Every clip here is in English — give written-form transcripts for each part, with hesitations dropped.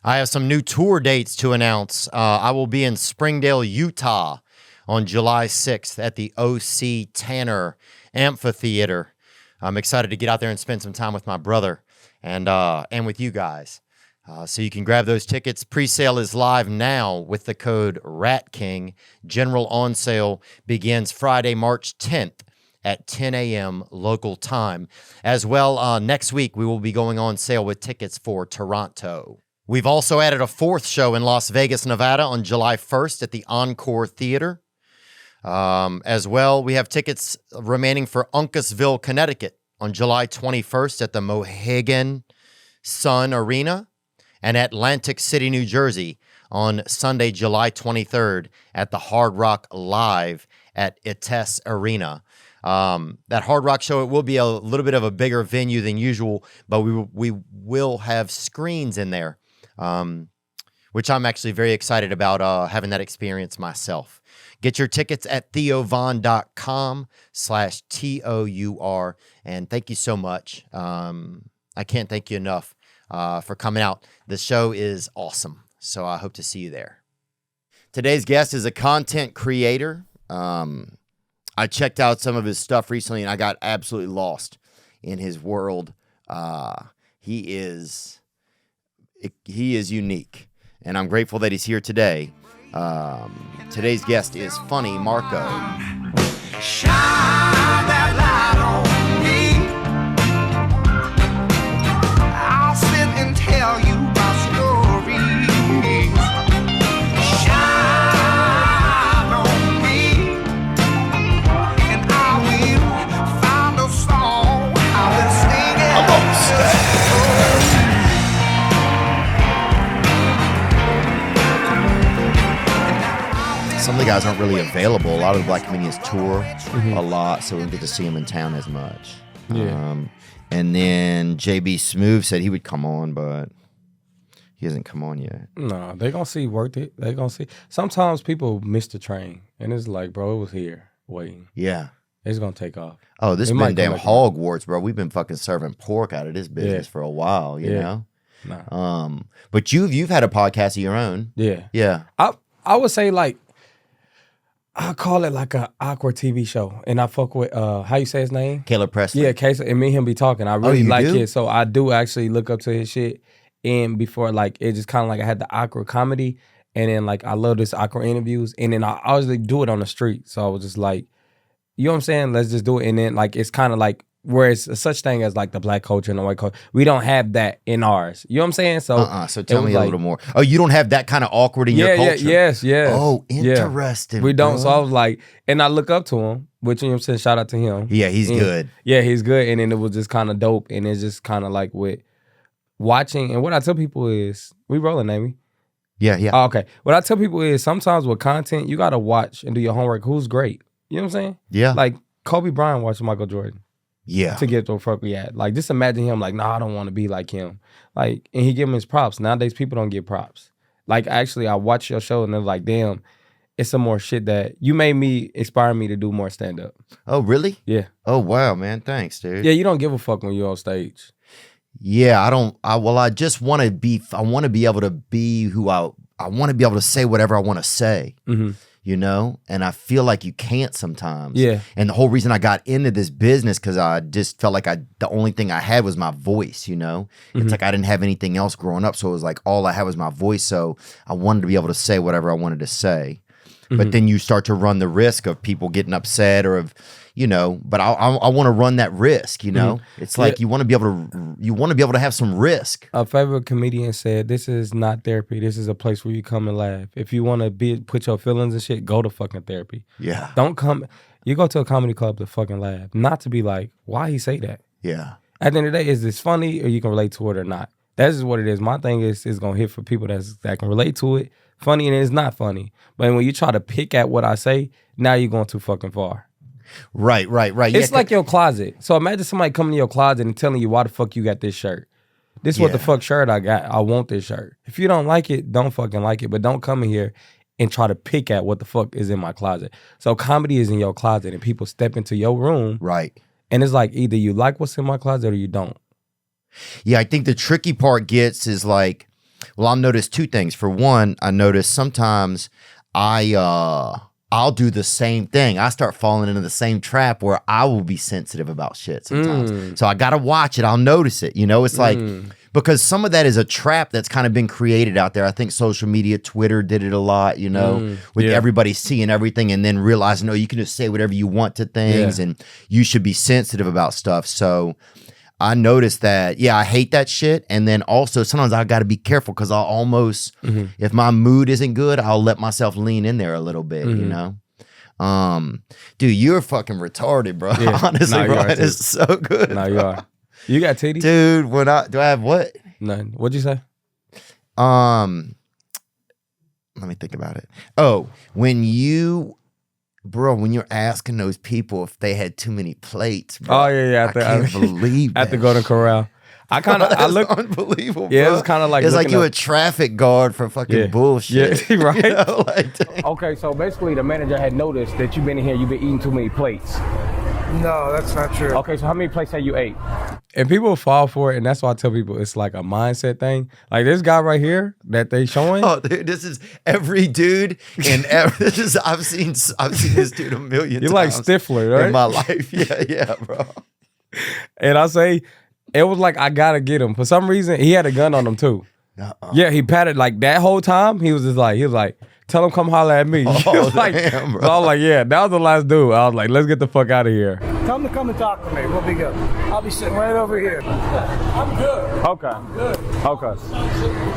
I have some new tour dates to announce. I will be in Springdale, Utah on July 6th at the O.C. Tanner Amphitheater. I'm excited to get out there and spend some time with my brother and with you guys. So you can grab those tickets. Pre-sale is live now with the code RATKING. General on sale begins Friday, March 10th at 10 a.m. local time. As well, next week we will be going on sale with tickets for Toronto. We've also added a fourth show in Las Vegas, Nevada on July 1st at the Encore Theater. As well, we have tickets remaining for Uncasville, Connecticut on July 21st at the Mohegan Sun Arena, and Atlantic City, New Jersey on Sunday, July 23rd at the Hard Rock Live at Ites Arena. That Hard Rock show, it will be a little bit of a bigger venue than usual, but we will have screens in there, which I'm actually very excited about having that experience myself. Get your tickets at theovon.com/TOUR. And thank you so much. I can't thank you enough for coming out. The show is awesome. So I hope to see you there. Today's guest is a content creator. I checked out some of his stuff recently and I got absolutely lost in his world. He is unique, and I'm grateful that he's here today. Today's guest is Funny Marco. Shine that light on me. I'll sit and tell you my stories. Shine on me, and I will find a song I've been singing. I'm on the stage. Some of the guys aren't really available. A lot of the black comedians tour a lot, so we don't get to see them in town as much. Yeah. And then JB Smoove said he would come on, but he hasn't come on yet. No, they gonna see worth it. They gonna see. Sometimes people miss the train, and it's like, bro, it was here waiting. Yeah. It's gonna take off. Oh, this has been damn Hogwarts, bro. We've been fucking serving pork out of this business for a while, you know? Nah. But you've had a podcast of your own. Yeah. Yeah. I would say, like, I call it like an awkward TV show, and I fuck with how you say his name? Caleb Presley. Yeah, Casey, and me and him be talking. I really like it, so I do actually look up to his shit. And before, like, it just kind of like I had the awkward comedy, and then like I love this awkward interviews, and then I always like, do it on the street. So I was just like, you know what I'm saying? Let's just do it, and then like it's kind of like where it's such thing as like the black culture and the white culture. We don't have that in ours. You know what I'm saying? So so tell me a little more. Oh, you don't have that kind of awkward in your culture? Yes. Oh, interesting. Yeah. We don't. So I was like, and I look up to him, which, you know what I'm saying, shout out to him. Yeah, he's good. Yeah, he's good. And then it was just kind of dope. And it's just kind of like with watching. And what I tell people is, we rolling, Amy. Yeah. Oh, okay. What I tell people is sometimes with content, you got to watch and do your homework. Who's great? You know what I'm saying? Yeah. Like Kobe Bryant watching Michael Jordan. Yeah. To get the fuck we at. Like, just imagine him like, I don't want to be like him. Like, and he give him his props. Nowadays, people don't get props. Like, actually, I watch your show and they're like, damn, it's some more shit that you made me, inspire me to do more stand-up. Oh, really? Yeah. Oh, wow, man. Thanks, dude. Yeah, you don't give a fuck when you're on stage. Yeah, I just want to be, I want to be able to be who I want to be able to say whatever I want to say. Mm-hmm. You know, and I feel like you can't sometimes. Yeah. And the whole reason I got into this business, because I just felt like the only thing I had was my voice, you know? Mm-hmm. It's like I didn't have anything else growing up. So it was like all I had was my voice. So I wanted to be able to say whatever I wanted to say. Mm-hmm. But then you start to run the risk of people getting upset or of, you know, but I want to run that risk, you know? Mm-hmm. It's like you want to be able to have some risk. A favorite comedian said, this is not therapy. This is a place where you come and laugh. If you want to put your feelings and shit, go to fucking therapy. Yeah. Don't come, you go to a comedy club to fucking laugh, not to be like, why he say that? Yeah. At the end of the day, is this funny or you can relate to it or not? That's just what it is. My thing is going to hit for people that can relate to it. Funny and it's not funny. But when you try to pick at what I say, now you're going too fucking far. Right. It's like your closet. So imagine somebody coming to your closet and telling you why the fuck you got this shirt. This is what the fuck shirt I got. I want this shirt. If you don't like it, don't fucking like it. But don't come in here and try to pick at what the fuck is in my closet. So comedy is in your closet and people step into your room. Right. And it's like either you like what's in my closet or you don't. Yeah, I think the tricky part is like, Well, I'll notice two things. For one, I notice sometimes I'll do the same thing. I start falling into the same trap where I will be sensitive about shit sometimes. So I got to watch it. I'll notice it. You know, it's like, because some of that is a trap that's kind of been created out there. I think social media, Twitter did it a lot, you know, with everybody seeing everything and then realizing, oh, you can just say whatever you want to things and you should be sensitive about stuff. So I noticed that, I hate that shit. And then also sometimes I got to be careful because I'll almost, if my mood isn't good, I'll let myself lean in there a little bit, you know? Dude, you're fucking retarded, bro. Yeah. Honestly, bro, it is so good. No, you are. You got titties? Dude, do I have what? None. What'd you say? Let me think about it. Oh, when you're asking those people if they had too many plates, bro. Oh, yeah. I can't believe that. At the Golden Corral. I look unbelievable. Yeah, bro. It's kind of like it's like you a traffic guard for fucking bullshit. Yeah, right. You know, like, okay, so basically the manager had noticed that you've been in here, you've been eating too many plates. No, that's not true. Okay, so how many plates have you ate? And people fall for it, and that's why I tell people it's like a mindset thing. Like this guy right here that they showing. Oh, dude, this is every dude and I've seen this dude a million times. You're like Stifler, right? In my life. Yeah, bro. And I say, it was like I gotta get him. For some reason, he had a gun on him too. Yeah, he patted like that whole time. He was like, tell him come holler at me. Oh, like, damn, bro. So I was like, yeah, that was the last dude. I was like, let's get the fuck out of here. Tell him to come and talk to me. We'll be good. I'll be sitting right over here. I'm good. Okay. I'm good.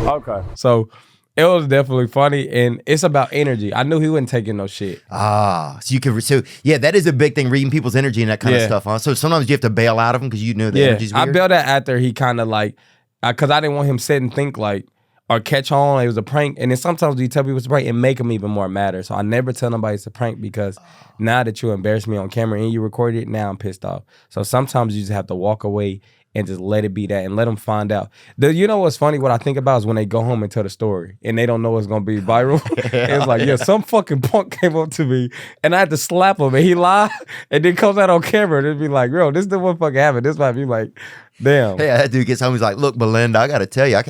Okay. So it was definitely funny, and it's about energy. I knew he wasn't taking no shit. So that is a big thing, reading people's energy and that kind of stuff, huh? So sometimes you have to bail out of them because you know the energy's weird. I bailed that after he kind of like, because I didn't want him sit and think like, or catch on, it was a prank. And then sometimes you tell people it's a prank, it make them even more madder. So I never tell nobody it's a prank because now that you embarrassed me on camera and you recorded it, now I'm pissed off. So sometimes you just have to walk away and just let it be that and let them find out. You know what's funny? What I think about is when they go home and tell the story and they don't know it's going to be viral. It's like, some fucking punk came up to me and I had to slap him and he lied and then comes out on camera and it'd be like, bro, this is what fucking happened. This might be like, damn. Yeah, that dude gets home. He's like, look, Belinda, I got to tell you,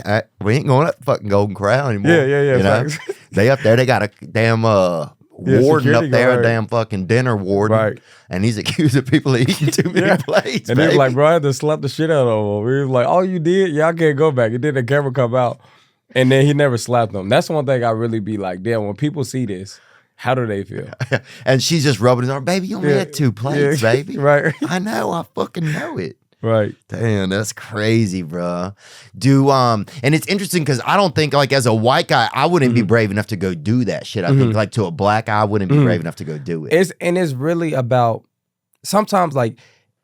we ain't going up fucking Golden Corral anymore. Yeah. You know? They up there, they got a damn warden up there, a damn fucking dinner warden. Right. And he's accusing people of eating too many plates, and he was like, bro, I had to slap the shit out of him. He was like, oh, you did? Yeah, I can't go back. And then the camera come out. And then he never slapped them. That's one thing I really be like, damn, when people see this, how do they feel? And she's just rubbing his arm. Baby, you only had 2 plates, baby. Right. I know. I fucking know it. Right. Damn, that's crazy, bro. And it's interesting because I don't think, like, as a white guy, I wouldn't be brave enough to go do that shit. I think, like, to a black guy, I wouldn't be brave enough to go do it. It's really about, sometimes, like,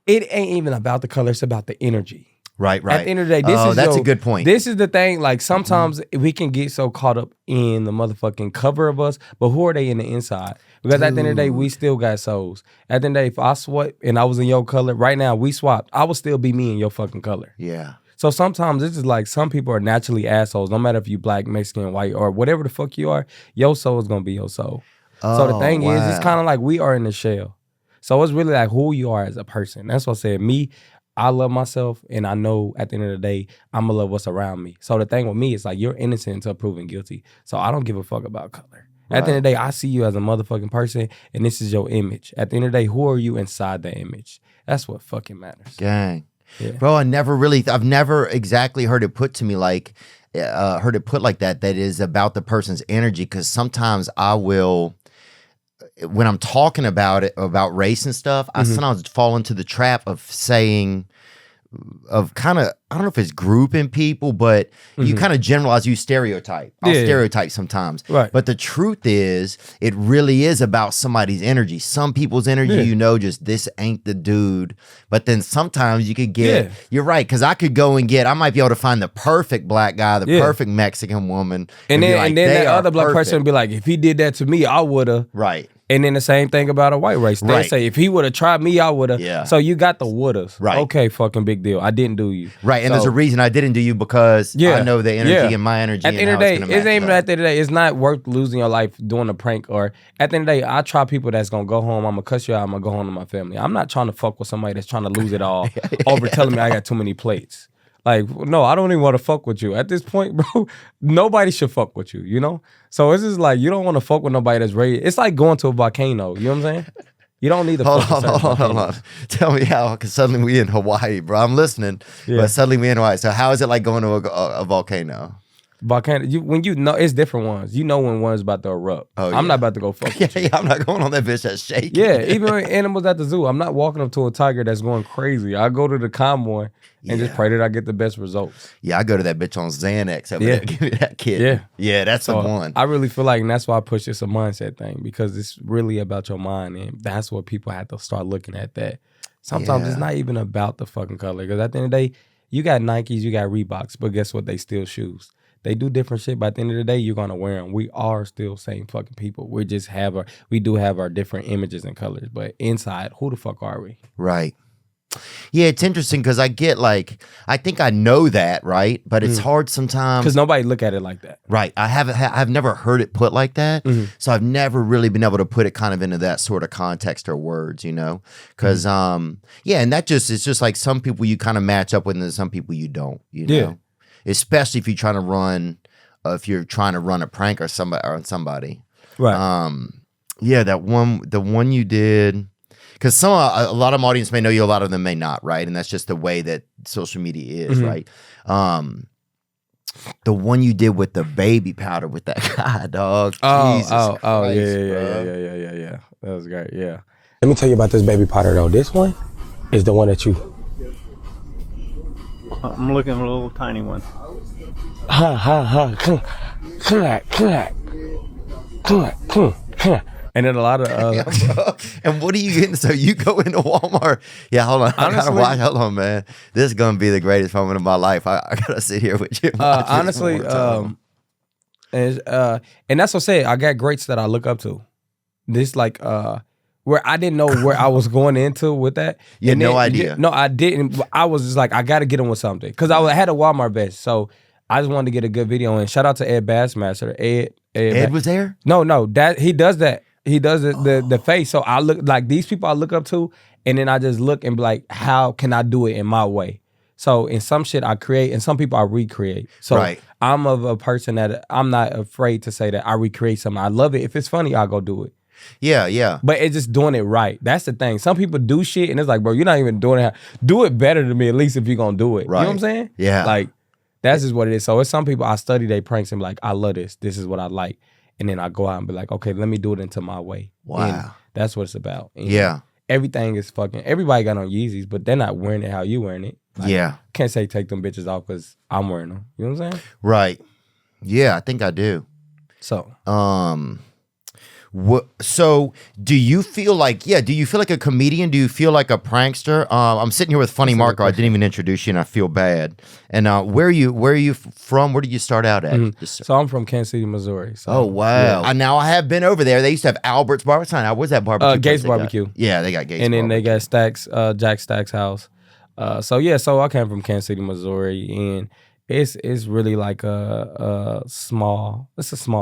it ain't even about the color, it's about the energy. Right. At the end of the day, that's a good point. This is the thing. Like sometimes we can get so caught up in the motherfucking cover of us, but who are they in the inside? Because at the end of the day, we still got souls. At the end of the day, if I sweat and I was in your color, right now we swapped, I would still be me in your fucking color. Yeah. So sometimes this is like some people are naturally assholes. No matter if you black, Mexican, white, or whatever the fuck you are, your soul is gonna be your soul. So the thing is, it's kind of like we are in the shell. So it's really like who you are as a person. That's what I said. Me, I love myself, and I know at the end of the day, I'm gonna love what's around me. So the thing with me is like you're innocent until proven guilty. So I don't give a fuck about color. Right. At the end of the day, I see you as a motherfucking person, and this is your image. At the end of the day, who are you inside the image? That's what fucking matters. Gang. Yeah. Bro, I've never exactly heard it put to me like, heard it put like that is about the person's energy, because sometimes I will, when I'm talking about race and stuff, I sometimes fall into the trap of saying, I don't know if it's grouping people, but you kind of generalize, you stereotype. I'll stereotype sometimes. Right. But the truth is, it really is about somebody's energy. Some people's energy, just this ain't the dude. But then sometimes you could get, you're right, because I could go and I might be able to find the perfect black guy, the perfect Mexican woman. And then, like, and then that other black person would be like, if he did that to me, I would've. Right. And then the same thing about a white race. They say, if he would have tried me, I would have. Yeah. So you got the wouldas. Right. Okay, fucking big deal. I didn't do you. Right. And there's a reason I didn't do you, because I know the energy and my energy. At the end of the day, it ain't even at the end of the day, it's not worth losing your life doing a prank. Or at the end of the day, I try people that's going to go home. I'm going to cuss you out. I'm going to go home to my family. I'm not trying to fuck with somebody that's trying to lose it all over telling me I got too many plates. Like, no, I don't even want to fuck with you. At this point, bro, nobody should fuck with you, you know? So it's just like, you don't want to fuck with nobody that's ready. It's like going to a volcano, you know what I'm saying? You don't need to fuck with hold on. Tell me how, because suddenly we in Hawaii, bro. I'm listening, but suddenly we in Hawaii. So how is it like going to a volcano? Volcano, when you know, it's different ones. You know when one's about to erupt. Oh, I'm not about to go fuck with you. Yeah, I'm not going on that bitch that's shaking. Yeah, even with animals at the zoo, I'm not walking up to a tiger that's going crazy. I go to the convoy and just pray that I get the best results. Yeah, I go to that bitch on Xanax. Over there. Give me that kid. Yeah, that's the one. I really feel like, and that's why I push it's a mindset thing, because it's really about your mind, and that's what people have to start looking at. That sometimes it's not even about the fucking color, because at the end of the day, you got Nikes, you got Reeboks, but guess what? They still shoes. They do different shit, but at the end of the day, you're gonna wear them. We are still same fucking people. We just we do have our different images and colors, but inside, who the fuck are we? Right. Yeah, it's interesting because I get like, I think I know that, right? But it's hard sometimes because nobody look at it like that. Right. I've never heard it put like that, so I've never really been able to put it kind of into that sort of context or words, you know? Because yeah, and it's just like some people you kind of match up with, and some people you don't, you know? Yeah. Especially if you're trying to run, a prank or somebody, right? Yeah, the one you did, because a lot of my audience may know you, a lot of them may not, right? And that's just the way that social media is, right? The one you did with the baby powder with that guy, dog. Jesus Christ, yeah. That was great. Yeah. Let me tell you about this baby powder though. This one is the one that you. I'm looking for a little tiny one. Come. And then a lot of and what are you getting? So you go into Walmart. Yeah, hold on. I gotta watch. Hold on, man. This is gonna be the greatest moment of my life. I gotta sit here with you. Honestly, and that's what I say. I got greats that I look up to. This like where I didn't know where I was going into with that. You had no idea. No, I didn't. I was just like, I got to get him with something. Because I had a Wal-Mart vest. So I just wanted to get a good video. And shout out to Ed Bassmaster. Ed was there? No, he does that. He does the face. So I look like these people I look up to. And then I just look and be like, how can I do it in my way? So in some shit I create, and some people I recreate. So I'm of a person that I'm not afraid to say that I recreate something. I love it. If it's funny, I'll go do it. Yeah. But it's just doing it right. That's the thing. Some people do shit and it's like, bro, you're not even doing it. Do it better than me, at least if you're going to do it. Right. You know what I'm saying? Yeah. Like, that's just what it is. So it's some people, I study their pranks and be like, I love this. This is what I like. And then I go out and be like, okay, let me do it into my way. Wow. And that's what it's about. And yeah. Everything is everybody got on Yeezys, but they're not wearing it how you wearing it. Like, yeah. Can't say take them bitches off because I'm wearing them. You know what I'm saying? Right. Yeah, I think I do. So. So do you feel like a comedian? Do you feel like a prankster? I'm sitting here with Funny Marco. I didn't even introduce you and I feel bad. And where are you from? Where did you start out at? So I'm from Kansas City, Missouri. So, oh, wow. Yeah. Now I have been over there. They used to have Albert's Barbecue. Now, where's that barbecue? Gates Barbecue. Yeah, they got Gates And then barbecue. They got Stacks, Jack Stacks' house. So I came from Kansas City, Missouri, and it's really like a small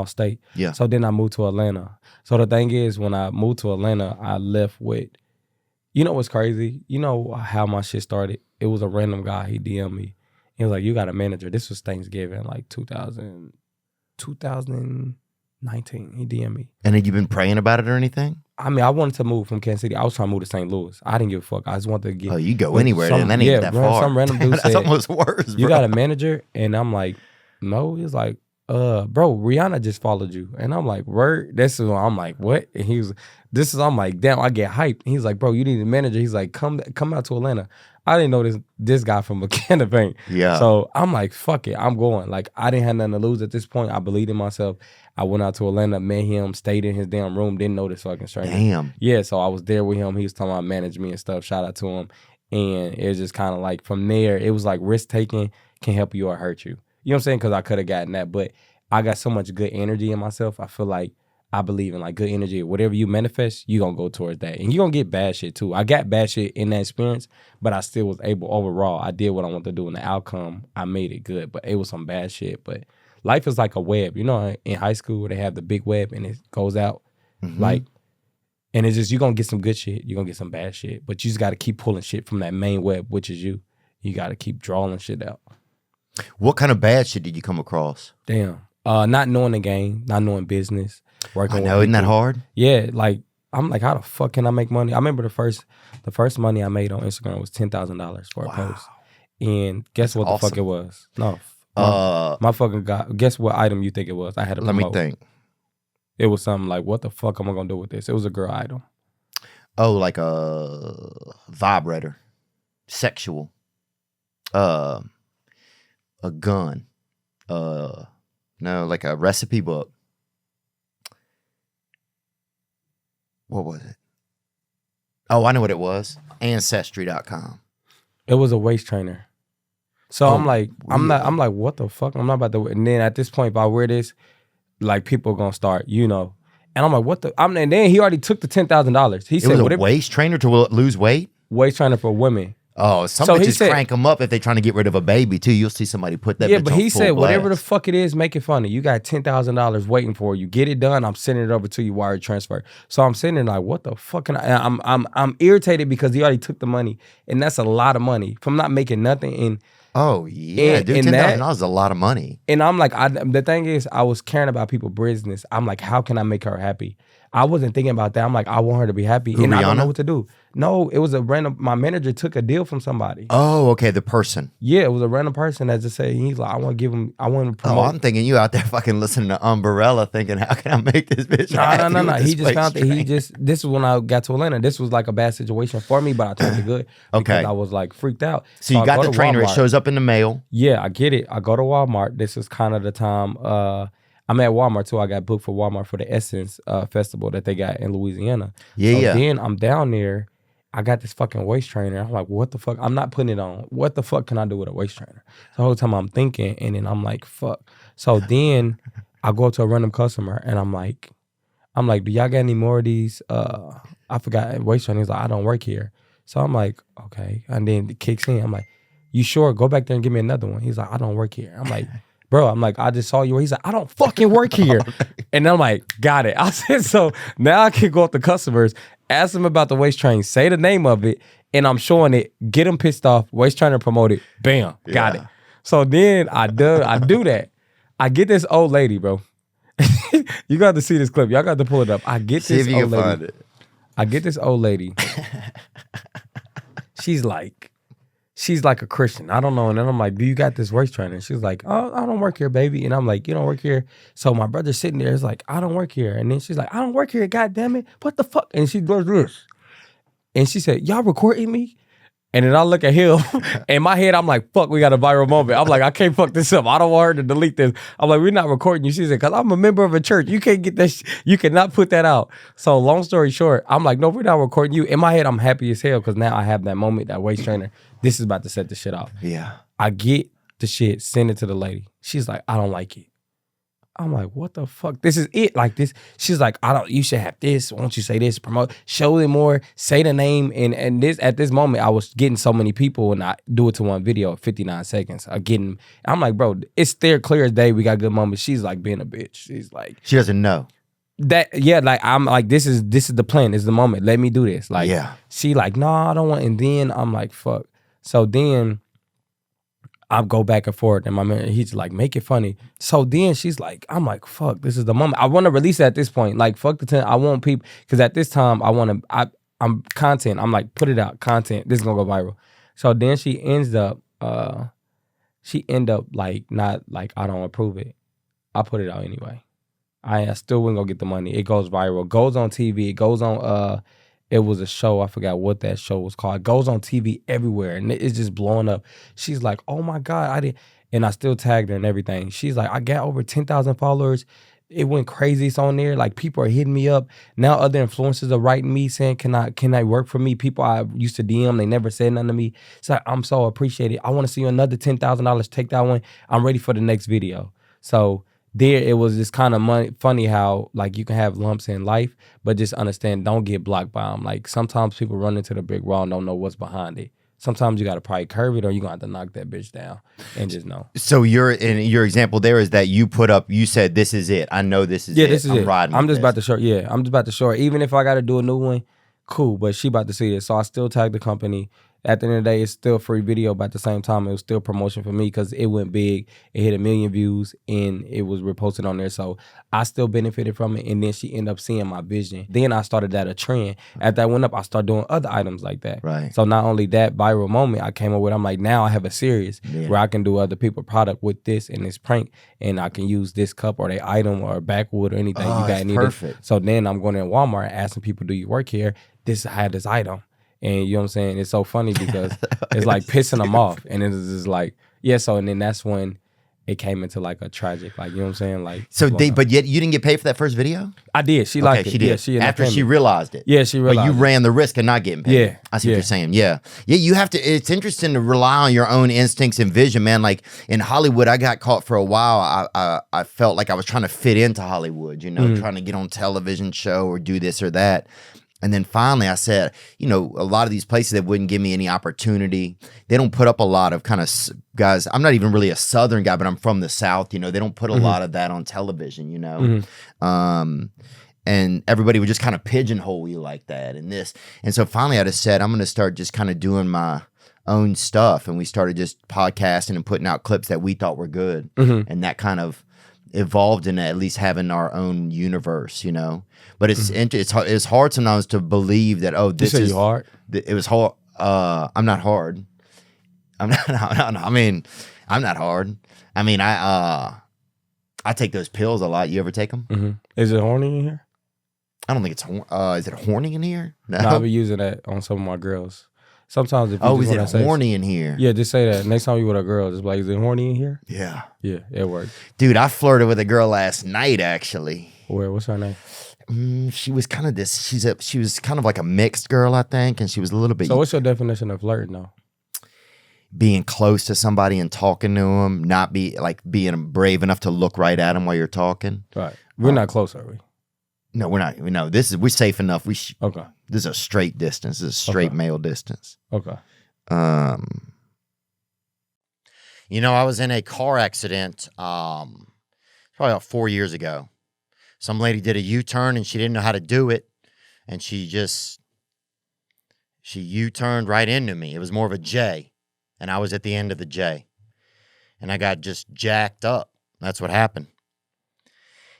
state. Yeah. So then I moved to Atlanta. So the thing is, when I moved to Atlanta, I left with, you know what's crazy? You know how my shit started? It was a random guy. He DM'd me. He was like, you got a manager. This was Thanksgiving, like 2019. He DM'd me. And had you been praying about it or anything? I mean, I wanted to move from Kansas City. I was trying to move to St. Louis. I didn't give a fuck. I just wanted to get. Oh, you go anywhere, then that ain't that far. Some random dude That's said, almost worse, bro. You got a manager? And I'm like, no. He's like, bro, Rihanna just followed you. And I'm like, word? I'm like, what? And I'm like, damn, I get hyped. And he's like, bro, you need a manager. He's like, come out to Atlanta. I didn't know this guy from a can of paint. Yeah. So I'm like, fuck it, I'm going. Like, I didn't have nothing to lose at this point. I believed in myself. I went out to Atlanta, met him, stayed in his damn room, didn't know this fucking stranger. Damn. Yeah, so I was there with him. He was talking about management and stuff. Shout out to him. And it was just kind of like, from there, it was like risk taking can help you or hurt you. You know what I'm saying? Because I could have gotten that. But I got so much good energy in myself. I feel like I believe in like good energy. Whatever you manifest, you're going to go towards that. And you're going to get bad shit too. I got bad shit in that experience, but I still was able, overall, I did what I wanted to do. And the outcome, I made it good. But it was some bad shit. But life is like a web. You know, in high school, they have the big web and it goes out. Mm-hmm. Like, and it's just, you're going to get some good shit. You're going to get some bad shit. But you just got to keep pulling shit from that main web, which is you. You got to keep drawing shit out. What kind of bad shit did you come across? Damn. Not knowing the game, not knowing business. Working I know, isn't that hard? Yeah, like I'm like, how the fuck can I make money? I remember the first money I made on Instagram was $10,000 for a post. And guess what the fuck it was? No. My fucking God. Guess what item you think it was? I had to promote. Let me think. It was something like, what the fuck am I gonna do with this? It was a girl item. Oh, like a vibrator. Sexual. A gun. No, like a recipe book. What was it? Oh, I know what it was. Ancestry.com. It was a waist trainer. So I'm like, I'm like, what the fuck? I'm not about to. And then at this point, if I wear this, like people are gonna start, And I'm like, what the? And then he already took the $10,000. He said, it was a waist trainer to lose weight. Waist trainer for women. Oh, some bitches crank them up if they're trying to get rid of a baby too. You'll see somebody put that. Yeah, but he said whatever the fuck it is, make it funny. You got $10,000 waiting for you. Get it done. I'm sending it over to you wire transfer. So I'm sitting there like, what the fuck? Can I'm irritated because he already took the money, and that's a lot of money from not making nothing. And oh yeah, dude, $10,000 is a lot of money. And I'm like, the thing is, I was caring about people's business. I'm like, how can I make her happy? I wasn't thinking about that. I'm like, I want her to be happy, and I don't know what to do. No, it was a random. My manager took a deal from somebody. Oh, okay, the person. Yeah, it was a random person that just said he's like, I want to give him. I want to promote. Oh, I'm thinking you out there fucking listening to Umbrella, thinking, how can I make this bitch happy? No. He just found that this is when I got to Atlanta. This was like a bad situation for me, but I turned it good because I was like freaked out. So you got the trainer. It shows up in the mail. Yeah, I get it. I go to Wal-Mart. This is kind of the time. I'm at Walmart too. I got booked for Walmart for the Essence festival that they got in Louisiana. Yeah. Then I'm down there. I got this fucking waist trainer. I'm like, what the fuck? I'm not putting it on. What the fuck can I do with a waist trainer? So the whole time I'm thinking, and then I'm like, fuck. So then I go up to a random customer, and I'm like, do y'all got any more of these? I forgot waist trainer. He's like, I don't work here. So I'm like, okay. And then it kicks in. I'm like, you sure? Go back there and give me another one. He's like, I don't work here. I'm like, bro, I just saw you. He's like, I don't fucking work here. And I'm like, got it. I said, so now I can go up to customers, ask them about the waist train, say the name of it, and I'm showing it, get them pissed off, waist trainer promote it, bam, got it. So then I do that. I get this old lady, bro. You got to see this clip. Y'all got to pull it up. I get this old lady. Find it. I get this old lady. She's like a Christian. I don't know. And then I'm like, do you got this waist trainer? She's like, oh, I don't work here, baby. And I'm like, you don't work here? So my brother's sitting there is like, I don't work here. And then she's like, I don't work here, God damn it. What the fuck? And she does this. And she said, y'all recording me? And then I look at him. In my head, I'm like, fuck, we got a viral moment. I'm like, I can't fuck this up. I don't want her to delete this. I'm like, we're not recording you. She said, because I'm a member of a church. You can't get that. You cannot put that out. So long story short, I'm like, no, we're not recording you. In my head, I'm happy as hell because now I have that moment, that waist trainer. This is about to set the shit off. Yeah. I get the shit, send it to the lady. She's like, I don't like it. I'm like, what the fuck? This is it. Like this. She's like, you should have this. Why don't you say this? Promote, show it more, say the name. And this at this moment, I was getting so many people and I do it to one video, 59 seconds. I'm like, bro, it's there clear as day. We got good moments. She's like being a bitch. She's like, she doesn't know. Like I'm like, this is the plan. This is the moment. Let me do this. Like, yeah. She like, no, I don't want. And then I'm like, fuck. So then I go back and forth, and my man, he's like, make it funny. So then she's like, I'm like, fuck, this is the moment. I want to release it at this point. Like, fuck the 10. I want people, because at this time, I'm content. I'm like, put it out, content. This is going to go viral. So then she ends up, like, not like, I don't approve it. I put it out anyway. I still wouldn't go get the money. It goes viral. It goes on TV. It goes on, it was a show. I forgot what that show was called. It goes on TV everywhere, and it's just blowing up. She's like, oh my God, and I still tagged her and everything. She's like, I got over 10,000 followers. It went crazy. It's on there. Like, people are hitting me up. Now other influencers are writing me saying, can I work for me? People I used to DM, they never said nothing to me. It's like, I'm so appreciated. I want to see you another $10,000. Take that one. I'm ready for the next video. So there, it was just kind of funny how, like, you can have lumps in life, but just understand, don't get blocked by them. Like, sometimes people run into the big wall and don't know what's behind it. Sometimes you got to probably curve it, or you're going to have to knock that bitch down and just know. So your example there is that you said, this is it. I know this is it. Yeah, this is it. I'm just about to show. Yeah, I'm just about to show her. Even if I got to do a new one, cool. But she about to see this. So I still tag the company. At the end of the day, it's still free video, but at the same time, it was still promotion for me because it went big. It hit 1 million views and it was reposted on there. So I still benefited from it. And then she ended up seeing my vision. Then I started that a trend. After that went up, I started doing other items like that. Right. So not only that viral moment I came up with, I'm like, now I have a series where I can do other people's product with this and this prank, and I can use this cup or the item or backwood or anything you got needed. Perfect. So then I'm going to Walmart asking people, do you work here? I had this item. And you know what I'm saying? It's so funny because it's like pissing them off. And it's just like, yeah, so and then that's when it came into like a tragic, like, you know what I'm saying? Like, so but yet you didn't get paid for that first video? I did. She liked it. She did. Yeah, she after she realized it. Yeah, she realized But you ran the risk of not getting paid. Yeah. I see what you're saying. Yeah. Yeah, you have to, it's interesting to rely on your own instincts and vision, man. Like in Hollywood, I got caught for a while. I felt like I was trying to fit into Hollywood, you know, trying to get on television show or do this or that. And then finally I said, you know, a lot of these places that wouldn't give me any opportunity, they don't put up a lot of kind of guys. I'm not even really a Southern guy, but I'm from the South. You know, they don't put a lot of that on television, you know. And everybody would just kind of pigeonhole you like that and this. And so finally I just said, I'm going to start just kind of doing my own stuff. And we started just podcasting and putting out clips that we thought were good. And that kind of evolved into at least having our own universe, you know. But it's hard sometimes to believe that, oh, this is hard. It was hard. I'm not hard. I'm not. I mean, I'm not hard. I mean, I take those pills a lot. You ever take them? Is it horny in here? I don't think it's. Is it horny in here? No. I'll be using that on some of my girls. Sometimes if you is it horny in here? Yeah, just say that. Next time you with a girl, just be like, is it horny in here? Yeah. Yeah, it works. Dude, I flirted with a girl last night, actually. Where? What's her name? She was kind of this. She was kind of like a mixed girl, I think, and she was a little bit. So, what's your definition of flirting, though? Being close to somebody and talking to them, not being brave enough to look right at them while you're talking. Right. We're not close, are we? No, we're not. No, we're safe enough. Okay. This is a straight distance. This is a straight male distance. Okay. You know, I was in a car accident probably about 4 years ago. Some lady did a U-turn and she didn't know how to do it. And she U-turned right into me. It was more of a J. And I was at the end of the J. And I got just jacked up. That's what happened.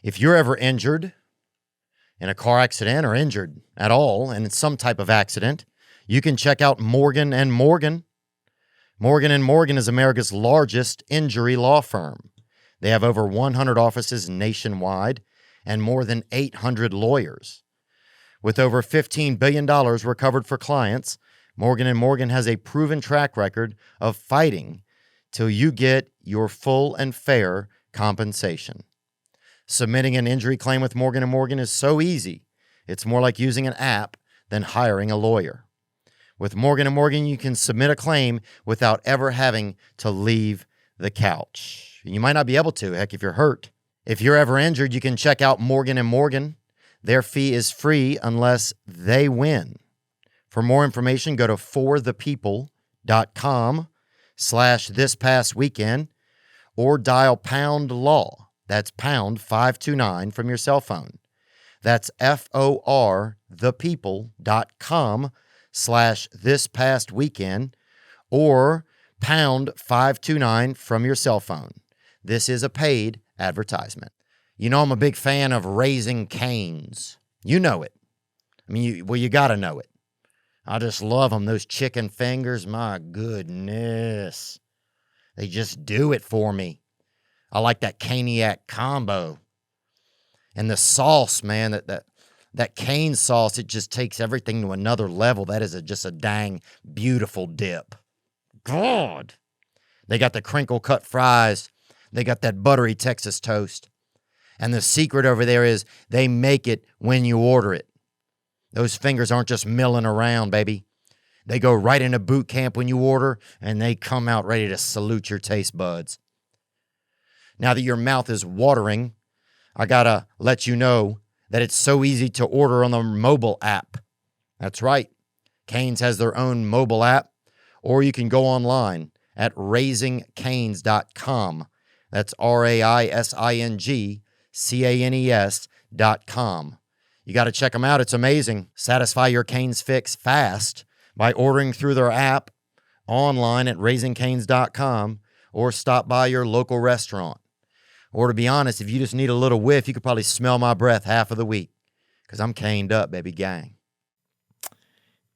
If you're ever injured in a car accident or injured at all, and it's some type of accident, you can check out Morgan & Morgan. Morgan & Morgan is America's largest injury law firm. They have over 100 offices nationwide and more than 800 lawyers. With over $15 billion recovered for clients, Morgan & Morgan has a proven track record of fighting till you get your full and fair compensation. Submitting an injury claim with Morgan & Morgan is so easy. It's more like using an app than hiring a lawyer. With Morgan & Morgan, you can submit a claim without ever having to leave the couch. You might not be able to, heck, if you're hurt. If you're ever injured, you can check out Morgan & Morgan. Their fee is free unless they win. For more information, go to forthepeople.com/thispastweekend or dial pound law. That's pound 529 from your cell phone. That's forthepeople.com/thispastweekend or pound 529 from your cell phone. This is a paid advertisement. You know I'm a big fan of Raising Cane's. You know it. I mean, you got to know it. I just love them. Those chicken fingers, my goodness. They just do it for me. I like that Caniac combo. And the sauce, man, that cane sauce, it just takes everything to another level. That is just a dang beautiful dip. God. They got the crinkle cut fries. They got that buttery Texas toast. And the secret over there is they make it when you order it. Those fingers aren't just milling around, baby. They go right into boot camp when you order, and they come out ready to salute your taste buds. Now that your mouth is watering, I gotta let you know that it's so easy to order on the mobile app. That's right. Cane's has their own mobile app, or you can go online at raisingcanes.com. That's RAISINGCANES.com. You got to check them out. It's amazing. Satisfy your Cane's fix fast by ordering through their app, online at raisingcanes.com, or stop by your local restaurant. Or to be honest, if you just need a little whiff, you could probably smell my breath half of the week because I'm caned up, baby gang.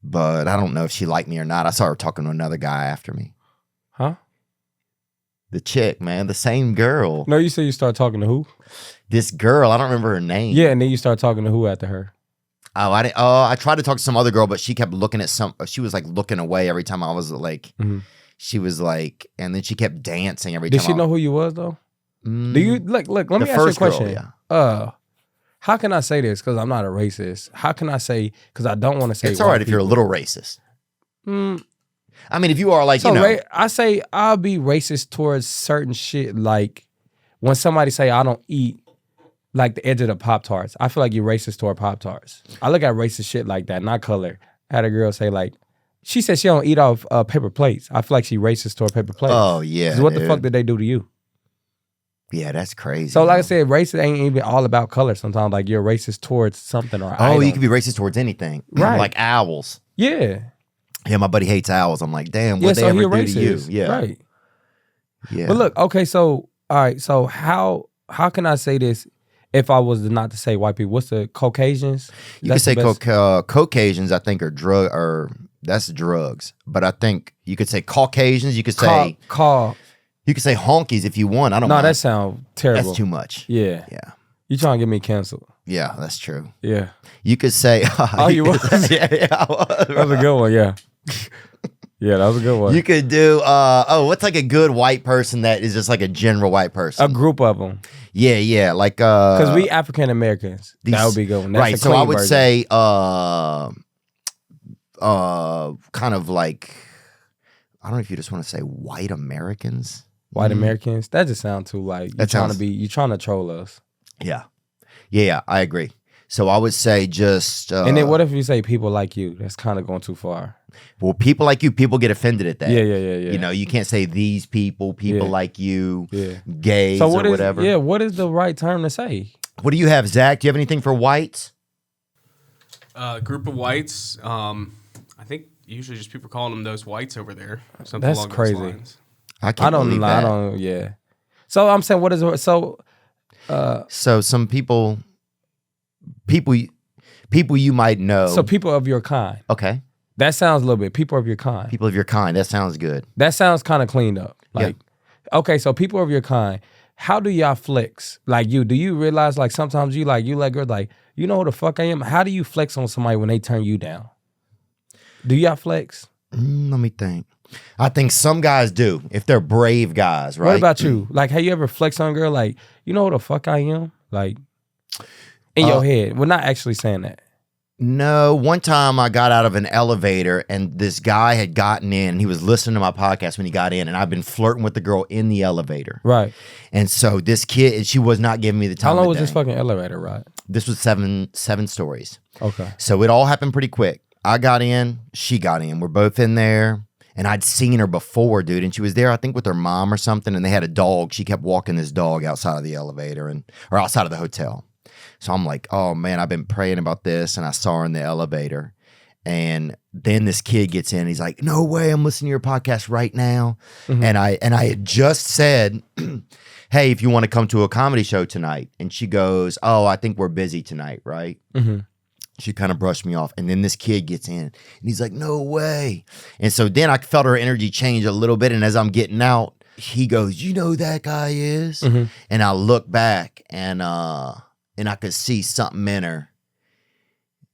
But I don't know if she liked me or not. I saw her talking to another guy after me. Huh? The chick, man, the same girl. No, you said you started talking to who? This girl, I don't remember her name. Yeah, and then you started talking to who after her? Oh, I didn't. Oh, I tried to talk to some other girl, but she kept looking at she was like looking away every time I was like, she was like, and then she kept dancing every time. Did she know who you was though? Do you look? Let me ask you a question. Girl, how can I say this? Because I'm not a racist. How can I say? Because I don't want to say. It's all right if you're a little racist. I mean, if you are like, so, I say I'll be racist towards certain shit. Like when somebody say I don't eat like the edge of the Pop-Tarts, I feel like you're racist toward Pop-Tarts. I look at racist shit like that, not color. I had a girl say like, she said she don't eat off paper plates. I feel like she racist toward paper plates. Oh yeah. What the fuck did they do to you? Yeah, that's crazy. So like I said, racist ain't even all about color. Sometimes like you're racist towards something or oh, item. you could be racist towards anything, right? Like owls. Yeah. Yeah, my buddy hates owls. I'm like, damn, what they ever do to you? Yeah, right. Yeah. But look, okay, so all right, so how can I say this if I was not to say white people? What's the Caucasians? You could say Caucasians. I think are that's drugs. But I think you could say Caucasians. You could say you could say honkies if you want. I don't know. No, that sounds terrible. That's too much. Yeah. Yeah. You trying to get me canceled. Yeah, that's true. Yeah. You could say oh, you was? yeah, I was. That was a good one, yeah. Yeah, that was a good one. You could do what's like a good white person that is just like a general white person? A group of them. Yeah, like because we African Americans. That would be good one. That's right. So I would version. say kind of like, I don't know if you just want to say white Americans. White Americans? That just sounds too like you trying to troll us. Yeah, I agree. So I would say just and then what if you say people like you? That's kind of going too far. Well, people like you, people get offended at that. Yeah. You know, you can't say these people like you, gays so or whatever. Yeah, what is the right term to say? What do you have, Zach? Do you have anything for whites? Group of whites. I think usually just people calling them those whites over there. Something That's along crazy. Those lines. I don't know. Yeah. So I'm saying, what is it? So some people you might know. So people of your kind. Okay. That sounds a little bit. People of your kind. People of your kind. That sounds good. That sounds kind of cleaned up. Like, okay, so people of your kind. How do y'all flex? Like do you realize like sometimes you let girls like, you know who the fuck I am? How do you flex on somebody when they turn you down? Do y'all flex? Let me think. I think some guys do if they're brave guys, right? What about you? Like, have you ever flexed on a girl like, you know who the fuck I am? Like, in your head. We're not actually saying that. No. One time I got out of an elevator and this guy had gotten in. He was listening to my podcast when he got in, and I've been flirting with the girl in the elevator. Right. And so this kid, she was not giving me the time. How long was this fucking elevator ride? This was seven stories. Okay. So it all happened pretty quick. I got in, she got in. We're both in there. And I'd seen her before, dude. And she was there, I think, with her mom or something. And they had a dog. She kept walking this dog outside of the elevator or outside of the hotel. So I'm like, oh, man, I've been praying about this. And I saw her in the elevator. And then this kid gets in. He's like, no way, I'm listening to your podcast right now. Mm-hmm. And I had just said, hey, if you want to come to a comedy show tonight. And she goes, oh, I think we're busy tonight, right? Mm-hmm. She kind of brushed me off. And then this kid gets in. And he's like, no way. And so then I felt her energy change a little bit. And as I'm getting out, he goes, you know who that guy is? Mm-hmm. And I look back and I could see something in her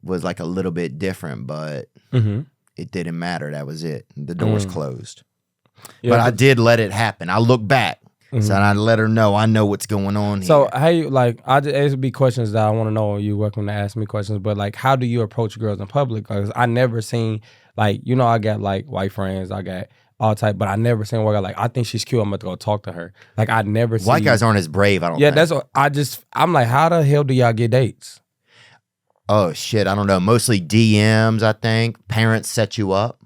was like a little bit different, but it didn't matter. That was it. The door's closed. Yeah, but I did let it happen. I look back. So I let her know I know what's going on here. So how you like? It would be questions that I want to know. You're welcome to ask me questions, but like, how do you approach girls in public? Because I never seen like, you know, I got like white friends, I got all type, but I never seen where I got like, I think she's cute, I'm about to go talk to her. Like I never seen white guys aren't as brave. I don't. Yeah, think. I'm like, how the hell do y'all get dates? Oh shit, I don't know. Mostly DMs, I think. Parents set you up.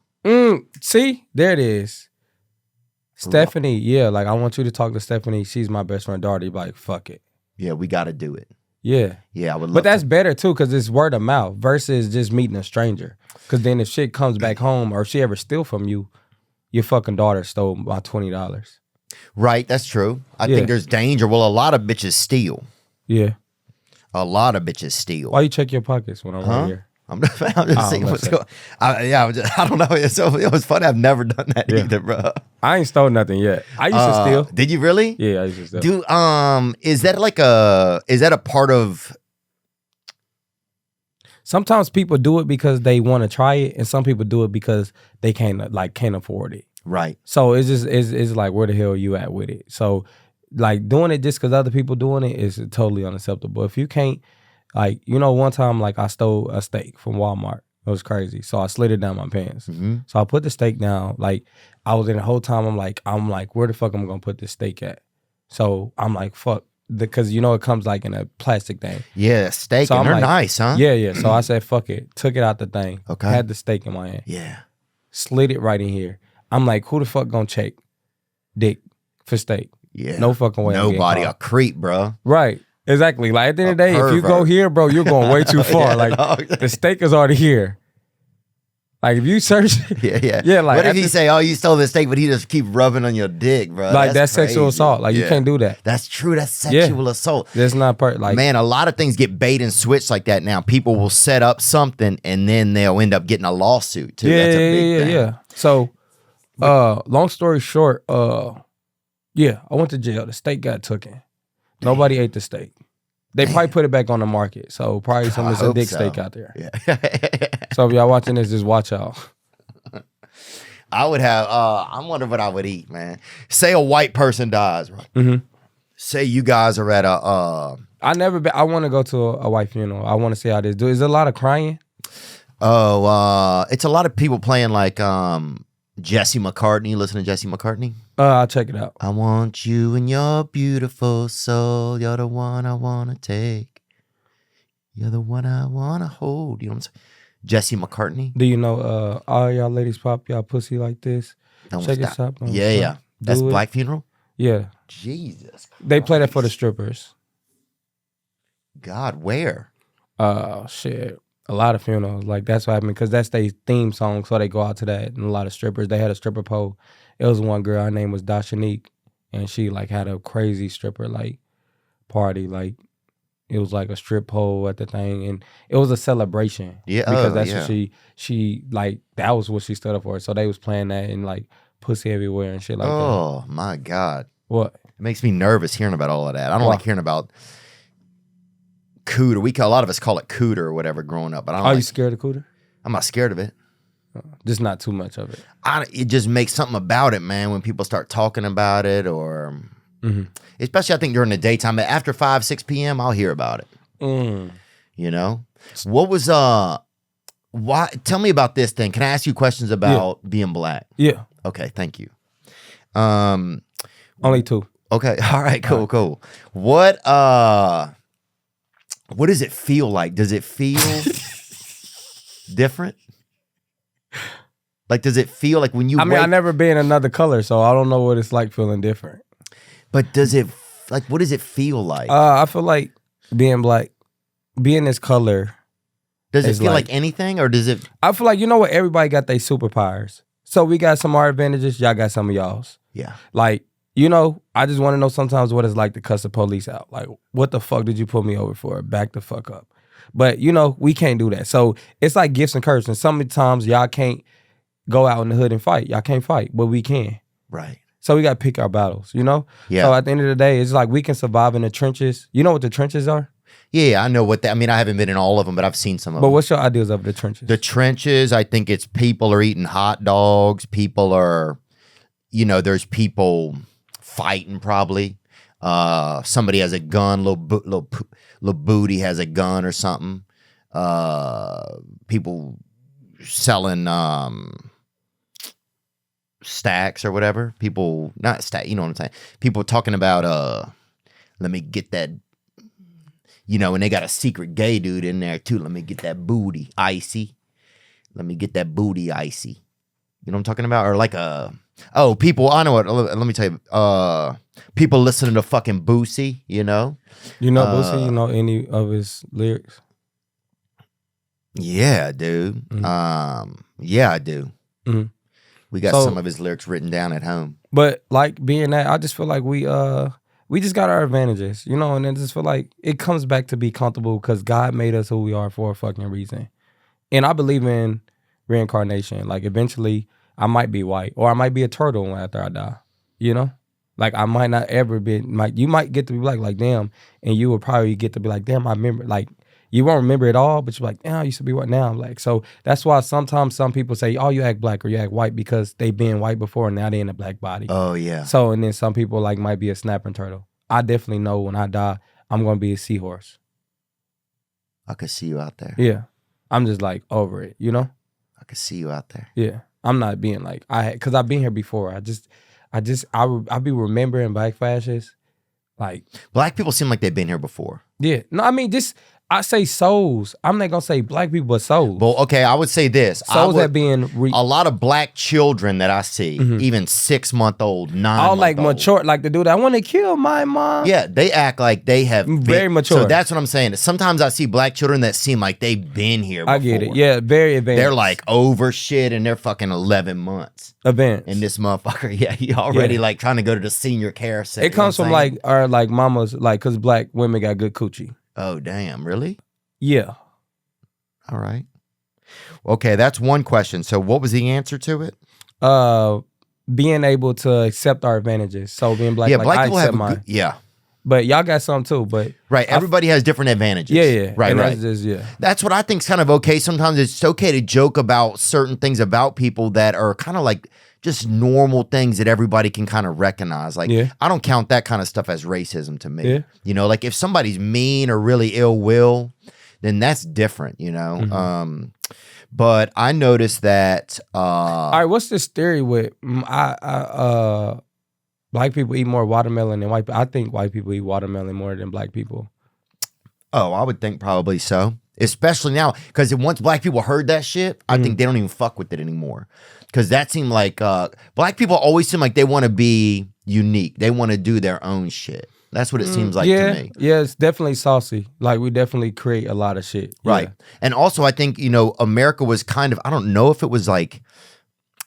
See, there it is. Stephanie, yeah, like I want you to talk to Stephanie. She's my best friend daughter. You're like, fuck it. Yeah, we got to do it. Yeah. Yeah, I would love But that's better too, because it's word of mouth versus just meeting a stranger. Because then if shit comes back home or if she ever steal from you, your fucking daughter stole my $20. Right, that's true. I think there's danger. Well, a lot of bitches steal. Yeah. A lot of bitches steal. Why you check your pockets when I'm right here? I'm just saying what's going on. I don't know. It was funny. I've never done that either, bro. I ain't stole nothing yet. I used to steal. Did you really? Yeah, I used to steal. Is that a part of... Sometimes people do it because they want to try it, and some people do it because they can't afford it. Right. So it's just it's like, where the hell are you at with it? So like doing it just because other people doing it is totally unacceptable. If you can't, like, one time like I stole a steak from Wal-Mart. It was crazy. So I slid it down my pants. Mm-hmm. So I put the steak down. Like I was in the whole time. I'm like, where the fuck am I gonna put this steak at? So I'm like, fuck. Because it comes like in a plastic thing. Yeah, steak, so and they're like, nice, huh? Yeah. So I said, fuck it. Took it out the thing. Okay. Had the steak in my hand. Yeah. Slid it right in here. I'm like, who the fuck gonna check dick for steak? Yeah. No fucking way. Nobody. A creep, bro. Right. Exactly. Like at the end of the day, if you go here, bro, you're going way too far. The steak is already here. Like if you search, yeah. Like what if he say, "Oh, you stole the steak," but he just keep rubbing on your dick, bro? Like that's sexual assault. Like you can't do that. That's true. That's sexual assault. That's not like, man. A lot of things get bait and switch like that now. People will set up something and then they'll end up getting a lawsuit too. That's a big thing. Yeah. So, long story short, I went to jail. The steak got taken. Nobody ate the steak. They probably put it back on the market. So probably some dick steak out there. Yeah. So if y'all watching this, just watch out. I would have, I wonder what I would eat, man. Say a white person dies, right? Mm-hmm. Say you guys are at a... I want to go to a white funeral. I want to see how this do. Is there a lot of crying? It's a lot of people playing like Jesse McCartney. Listen to Jesse McCartney? I'll check it out. I want you and your beautiful soul. You're the one I want to take. You're the one I want to hold. You know what I'm saying? Jesse McCartney. Do you know all y'all ladies pop y'all pussy like this? Check this out. Yeah. That's Black Funeral? Yeah. Jesus Christ. They play that for the strippers. God, where? Shit. A lot of funerals. Like that's what happened because that's their theme song. So they go out to that. And a lot of strippers. They had a stripper pole. It was one girl. Her name was Dashanique. And she like had a crazy stripper like party. Like it was like a strip pole at the thing. And it was a celebration. Yeah. Because that's what she like, that was what she stood up for. So they was playing that and like pussy everywhere and shit like that. Oh my God. What? It makes me nervous hearing about all of that. I don't like hearing about cooter. A lot of us call it cooter or whatever growing up. But Are you scared of cooter? I'm not scared of it. Just not too much of it. It just makes something about it, man, when people start talking about it or especially I think during the daytime. After 5, 6 p.m., I'll hear about it. You know? What was why tell me about this thing. Can I ask you questions about being black? Yeah. Okay, thank you. Only 2. Okay. All right, cool. What does it feel like? Does it feel different? Like, does it feel like when you I never been another color, so I don't know what it's like feeling different. But does it, like, what does it feel like? I feel like being black, being this color. Does it feel like anything, or does it? I feel like, what, everybody got their superpowers. So we got some of our advantages, y'all got some of y'all's. Yeah. Like, I just want to know sometimes what it's like to cuss the police out. Like, what the fuck did you put me over for? Back the fuck up. But, we can't do that. So it's like gifts and curses. And sometimes y'all can't go out in the hood and fight. Y'all can't fight, but we can. Right. So we got to pick our battles, Yeah. So at the end of the day, it's like we can survive in the trenches. You know what the trenches are? Yeah, I know what that, I mean, I haven't been in all of them, but I've seen some of them. But what's your ideas of the trenches? The trenches, I think it's people are eating hot dogs. People are, there's people fighting probably. Somebody has a gun, little booty has a gun or something. People selling stacks or whatever. People, not stack, you know what I'm saying? People talking about, let me get that, and they got a secret gay dude in there too. Let me get that booty icy. Let me get that booty icy. You know what I'm talking about? Or like people, I know what, let me tell you, People listening to fucking Boosie, you know? You know Boosie? You know any of his lyrics? Yeah, dude. Yeah, I do. Mm-hmm. We got some of his lyrics written down at home. But like being that, I just feel like we just got our advantages, you know, and I just feel like it comes back to be comfortable because God made us who we are for a fucking reason. And I believe in reincarnation. Like eventually I might be white or I might be a turtle after I die, you know? Like I might not ever be, like you might get to be like damn, and you will probably get to be like, damn, I remember, like you won't remember it all, but you're like, damn, I used to be what now? Like, so that's why sometimes some people say, oh, you act black or you act white because they been white before and now they in a black body. Oh, yeah. So, and then some people like might be a snapping turtle. I definitely know when I die, I'm going to be a seahorse. I could see you out there. Yeah. I'm just like over it, you know? I could see you out there. Yeah. I'm not being like, because I've been here before. I be remembering black fascists. Like, black people seem like they've been here before. Yeah. No, I mean, I say souls. I'm not gonna say black people, but souls. Well, okay, I would say this. Souls that being a lot of black children that I see, even 6-month-old, 9-month-old. All like mature, like the dude, I want to kill my mom. Yeah, they act like they have very mature. So that's what I'm saying. Sometimes I see black children that seem like they've been here before. I get it. Yeah, very advanced. They're like over shit and they're fucking 11 months. Advanced. And this motherfucker, yeah, he already like trying to go to the senior care center. It comes from like our like mamas, like because black women got good coochie. Oh, damn, really? Yeah. All right. Okay, that's one question. So what was the answer to it? Being able to accept our advantages. So being black, yeah, like, black I people accept have mine. yeah. But y'all got some too, but right, everybody has different advantages. Yeah. Right, and right. That's what I think is kind of okay. Sometimes it's okay to joke about certain things about people that are kind of like just normal things that everybody can kind of recognize. Like, I don't count that kind of stuff as racism to me. Yeah. You know, like if somebody's mean or really ill will, then that's different, you know? But I noticed that... all right, what's this theory with... black people eat more watermelon than white people. I think white people eat watermelon more than black people. Oh, I would think probably so. Especially now, because once black people heard that shit, I think they don't even fuck with it anymore. Because that seemed like... black people always seem like they want to be unique. They want to do their own shit. That's what it seems like to me. Yeah, it's definitely saucy. Like, we definitely create a lot of shit. Right. Yeah. And also, I think, you know, America was kind of... I don't know if it was like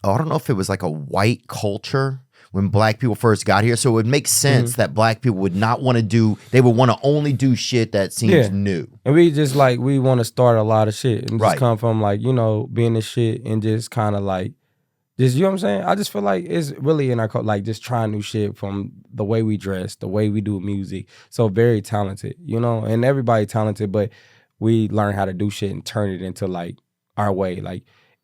a white culture when black people first got here. So it would make sense that black people would not want to do, they would want to only do shit that seems new. And we just like, we want to start a lot of shit and just come from like, you know, being this shit and just kind of like, just, you know what I'm saying? I just feel like it's really in our culture, like just trying new shit from the way we dress, the way we do music. So very talented, you know, and everybody talented, but we learn how to do shit and turn it into like our way. Like,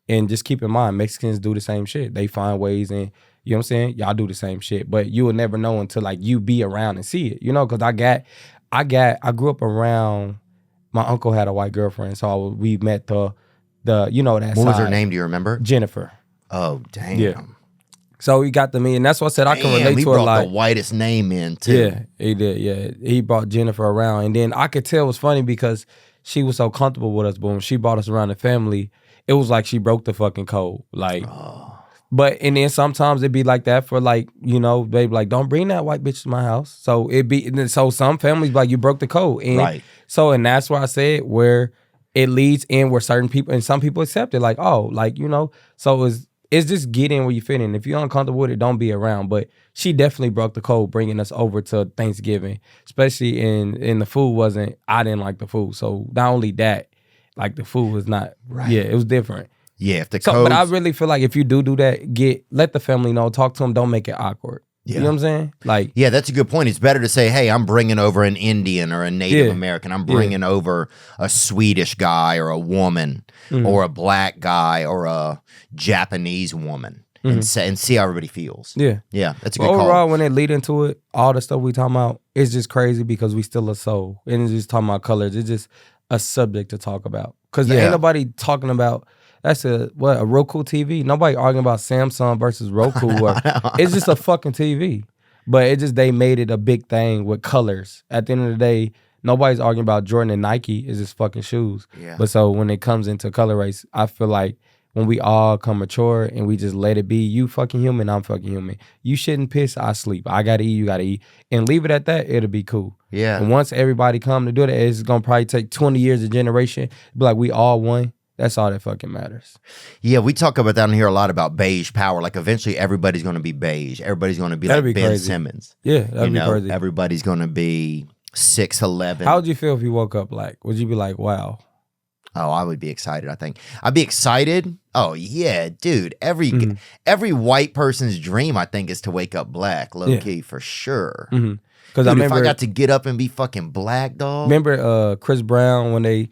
and just keep in mind, Mexicans do the same shit. They find ways and, you know what I'm saying? Y'all do the same shit, but you will never know until like you be around and see it, you know? Cause I grew up around, my uncle had a white girlfriend. So we met the you know, that What was her name? Do you remember? Jennifer. Oh, damn. Yeah. So he got to me, and that's what I said I can relate he to a brought lot. the whitest name in, too. Yeah, he did. Yeah, he brought Jennifer around, and then I could tell it was funny because she was so comfortable with us. But when she brought us around the family, it was like she broke the fucking code. Like, but and then sometimes it'd be like that for like, you know, they be like, don't bring that white bitch to my house. So so some families be like, you broke the code, and so and that's why I said where it leads in where certain people and some people accept it, like, oh, like, you know, so it's just get in where you fit in. If you're uncomfortable with it, don't be around. But she definitely broke the code bringing us over to Thanksgiving, especially in the food I didn't like the food. So not only that, like the food was not, it was different. Yeah, if the But I really feel like if you do that, let the family know, talk to them, don't make it awkward. Yeah. You know what I'm saying? Like, yeah, that's a good point. It's better to say, hey, I'm bringing over an Indian or a Native American. I'm bringing over a Swedish guy or a woman or a black guy or a Japanese woman and see how everybody feels. Yeah. Yeah, that's a good overall, call. when it lead into it, all the stuff we talking about, it's just crazy because we still a soul. And it's just talking about colors. It's just a subject to talk about. Because there ain't nobody talking about, that's a Roku TV? Nobody arguing about Samsung versus Roku. It's just a fucking TV. But it just, they made it a big thing with colors. At the end of the day, nobody's arguing about Jordan and Nike is just fucking shoes. Yeah. But so when it comes into color race, I feel like when we all come mature and we just let it be. You fucking human, I'm fucking human. You shouldn't piss, I sleep. I gotta eat, you gotta eat. And leave it at that, it'll be cool. Yeah. And once everybody come to do that, it's gonna probably take 20 years of generation. Be like, we all one. That's all that fucking matters. Yeah, we talk about down here a lot about beige power. Like eventually everybody's going to be beige. Everybody's going to be That'd like be Ben crazy. Simmons. Yeah, that'd be crazy. Everybody's going to be 6'11". How would you feel if you woke up black? Would you be like, wow? Oh, I would be excited, I think. I'd be excited. Oh, yeah, dude. Every white person's dream, I think, is to wake up black, low-key, for sure. Because Dude, if I got to get up and be fucking black, dog. Remember Chris Brown when they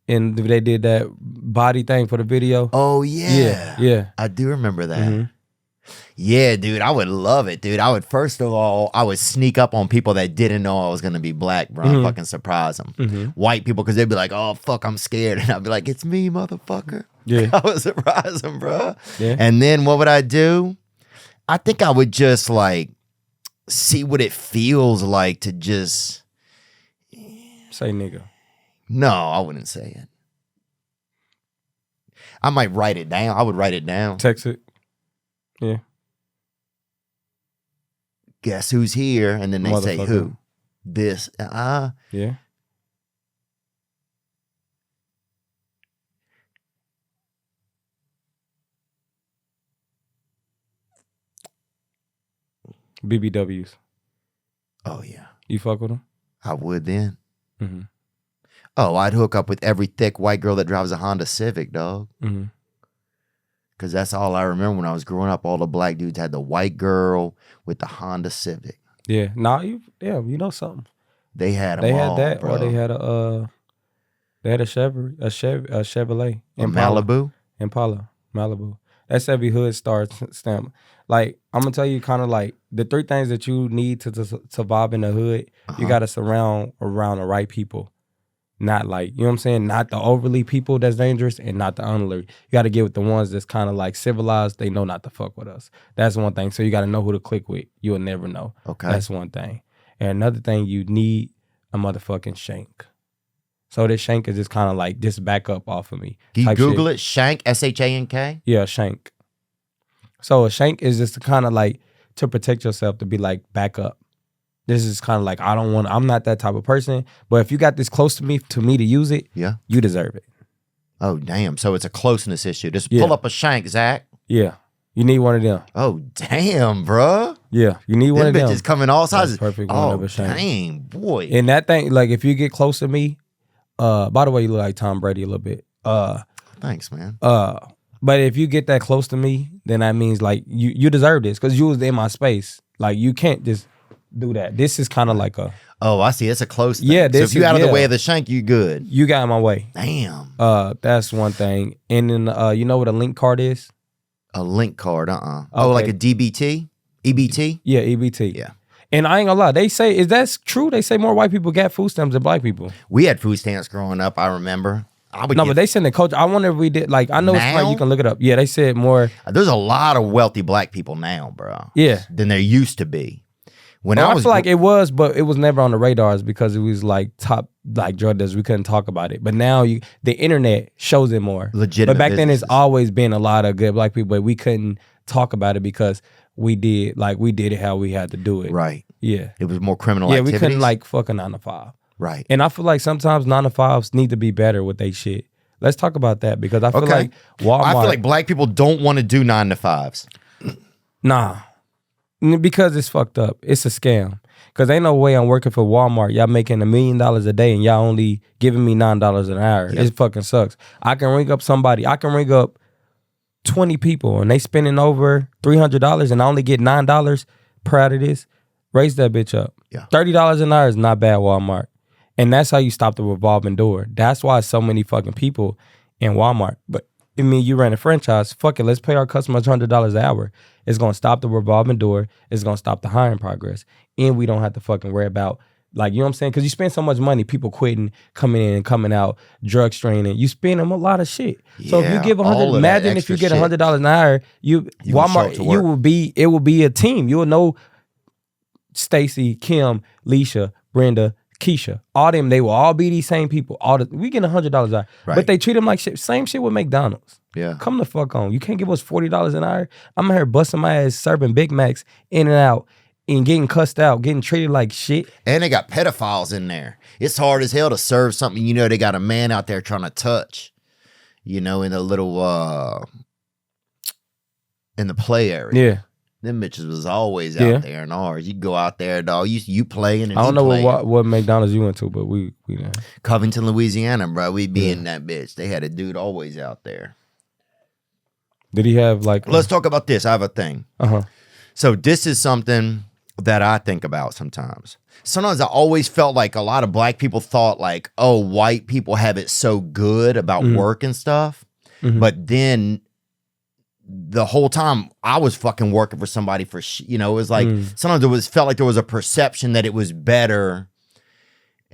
did that body thing for the video? Oh, yeah. Yeah. I do remember that. Yeah, dude, I would love it, dude. First of all, I would sneak up on people that didn't know I was going to be black, bro. I'd fucking surprise them. White people, because they'd be like, oh, fuck, I'm scared. And I'd be like, it's me, motherfucker. Yeah. I would surprise them, bro. Yeah. And then what would I do? I think I would just, like, see what it feels like to just... Say nigga. No, I wouldn't say it. I might write it down. I would write it down. Text it. Yeah. Guess who's here? And then they say who? This. Yeah. BBWs. Oh, yeah. You fuck with them? I would then. Oh, I'd hook up with every thick white girl that drives a Honda Civic, dog. Because that's all I remember when I was growing up. All the black dudes had the white girl with the Honda Civic. Yeah. Nah, you know something. They had them They all, had that, bro. or they had a Chevrolet Impala, Malibu. That's every hood star stamp. Like, I'm gonna tell you, kind of like the three things that you need to survive in the hood. You gotta surround around the right people. Not like, you know what I'm saying? Not the overly people that's dangerous and not the unruly. You got to get with the ones that's kind of like civilized. They know not to fuck with us. That's one thing. So you got to know who to click with. You'll never know. Okay. That's one thing. And another thing, you need a motherfucking shank. So this shank is just kind of like, just back up off of me. Can you Google it? Shank, S-H-A-N-K? Yeah, shank. So a shank is just to kind of like, to protect yourself, to be like, back up. This is kind of like, I'm not that type of person. But if you got this close to me to use it, yeah, you deserve it. Oh, damn. So it's a closeness issue. Just pull up a shank, Zach. Yeah. You need one of them. Oh, damn, bro. Yeah. You need one of them. Bitches come in all sizes. That's perfect. Oh, dang, boy. And that thing, like, if you get close to me, by the way, you look like Tom Brady a little bit. Thanks, man. But if you get that close to me, then that means, like, you deserve this because you was in my space. Like, you can't just do that. This is kind of like a... Oh, I see. It's a close thing. Yeah. So if you out of the way of the shank, you good. You got in my way. Damn. That's one thing. And then, you know what a link card is? A link card, Okay. Oh, like a DBT? EBT? Yeah, EBT. Yeah. And I ain't gonna lie, they say, is that true? They say more white people got food stamps than black people. We had food stamps growing up, I remember. But they send the coach. I wonder if we did, like, I know it's like you can look it up. Yeah, they said more. There's a lot of wealthy black people now, bro. Yeah. Than there used to be. When I feel like it was, but it was never on the radars because it was like top, like drug dealers. We couldn't talk about it. But now the internet shows it more. Legitimate. But back then, businesses. it's always been a lot of good black people, but we couldn't talk about it because we did it how we had to do it. Right. Yeah. It was more criminal activities. We couldn't like fuck a 9 to 5. Right. And I feel like sometimes 9 to 5s need to be better with they shit. Let's talk about that because I feel like Walmart. I feel like black people don't want to do 9 to 5s. Nah. Because it's fucked up. It's a scam. Because ain't no way I'm working for Walmart. Y'all making $1 million a day and y'all only giving me $9 an hour. Yep. It fucking sucks. I can ring up somebody. I can ring up 20 people and they spending over $300 and I only get $9 per out of this. Raise that bitch up. Yeah. $30 an hour is not bad, Walmart. And that's how you stop the revolving door. That's why so many fucking people in Walmart. But I mean, you ran a franchise. Fuck it. Let's pay our customers $100 an hour. It's going to stop the revolving door. It's going to stop the hiring progress. And we don't have to fucking worry about, like, you know what I'm saying? Because you spend so much money, people quitting, coming in and coming out, drug straining. You spend them a lot of shit. So if you give $100, imagine if you get $100 an hour, Walmart, it will be a team. You will know Stacy, Kim, Leisha, Brenda, Keisha, all them, they will all be these same people. We getting $100 out, but they treat them like shit. Same shit with McDonald's. Yeah. Come the fuck on. You can't give us $40 an hour. I'm out here busting my ass, serving Big Macs in and out, and getting cussed out, getting treated like shit. And they got pedophiles in there. It's hard as hell to serve something, they got a man out there trying to touch, in a little, in the play area. Yeah. Them bitches was always out there in ours. You go out there, dog. You playing and I don't know what McDonald's you went to, but we know. Covington, Louisiana, bro. We be in that bitch. They had a dude always out there. Did he have like... Let's talk about this. I have a thing. So this is something that I think about sometimes. Sometimes I always felt like a lot of black people thought like, oh, white people have it so good about work and stuff. But then the whole time I was fucking working for somebody for, it was like, sometimes felt like there was a perception that it was better.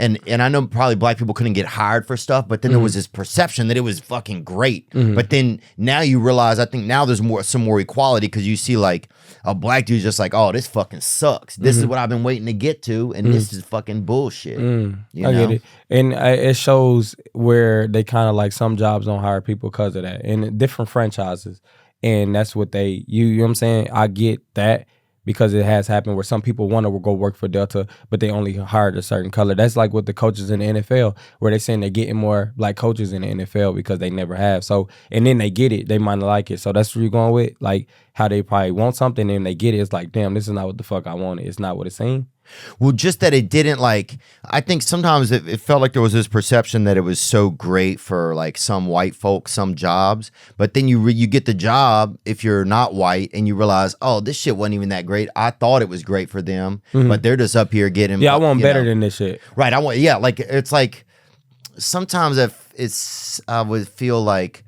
And I know probably black people couldn't get hired for stuff, but then there was this perception that it was fucking great. But then now you realize, I think now there's some more equality because you see like a black dude's just like, oh, this fucking sucks. This is what I've been waiting to get to, and this is fucking bullshit. I get it. And it shows where they kind of like some jobs don't hire people because of that, and different franchises. And that's what you know what I'm saying? I get that. Because it has happened where some people want to go work for Delta, but they only hired a certain color. That's like with the coaches in the NFL, where they're saying they're getting more black coaches in the NFL because they never have. So, and then they get it, they might not like it. So that's what you're going with, like how they probably want something and they get it. It's like, damn, this is not what the fuck I wanted. It's not what it seemed. Well, just that it didn't I think sometimes it felt like there was this perception that it was so great for like some white folks, some jobs, but then you get the job if you're not white and you realize, oh, this shit wasn't even that great. I thought it was great for them, but they're just up here getting. Yeah, I want better than this shit. Right. Like it's like sometimes I would feel like,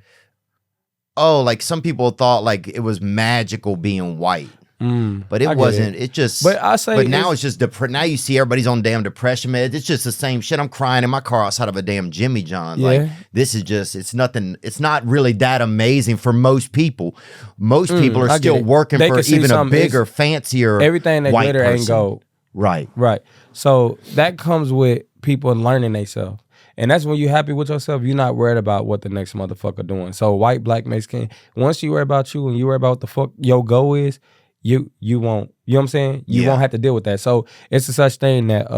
oh, like some people thought like it was magical being white. But it wasn't. It just. But I say. But now it's just now you see everybody's on damn depression meds. It's just the same shit. I'm crying in my car outside of a damn Jimmy John's. Like this is just. It's nothing. It's not really that amazing for most people. Most people are still working for even a bigger, fancier. Everything that glitter ain't gold. Right. Right. So that comes with people learning themselves. And that's when you're happy with yourself. You're not worried about what the next motherfucker doing. So white, black, Mexican. Once you worry about you and you worry about what the fuck your goal is. You won't, you know what I'm saying? You won't have to deal with that. So it's a such thing that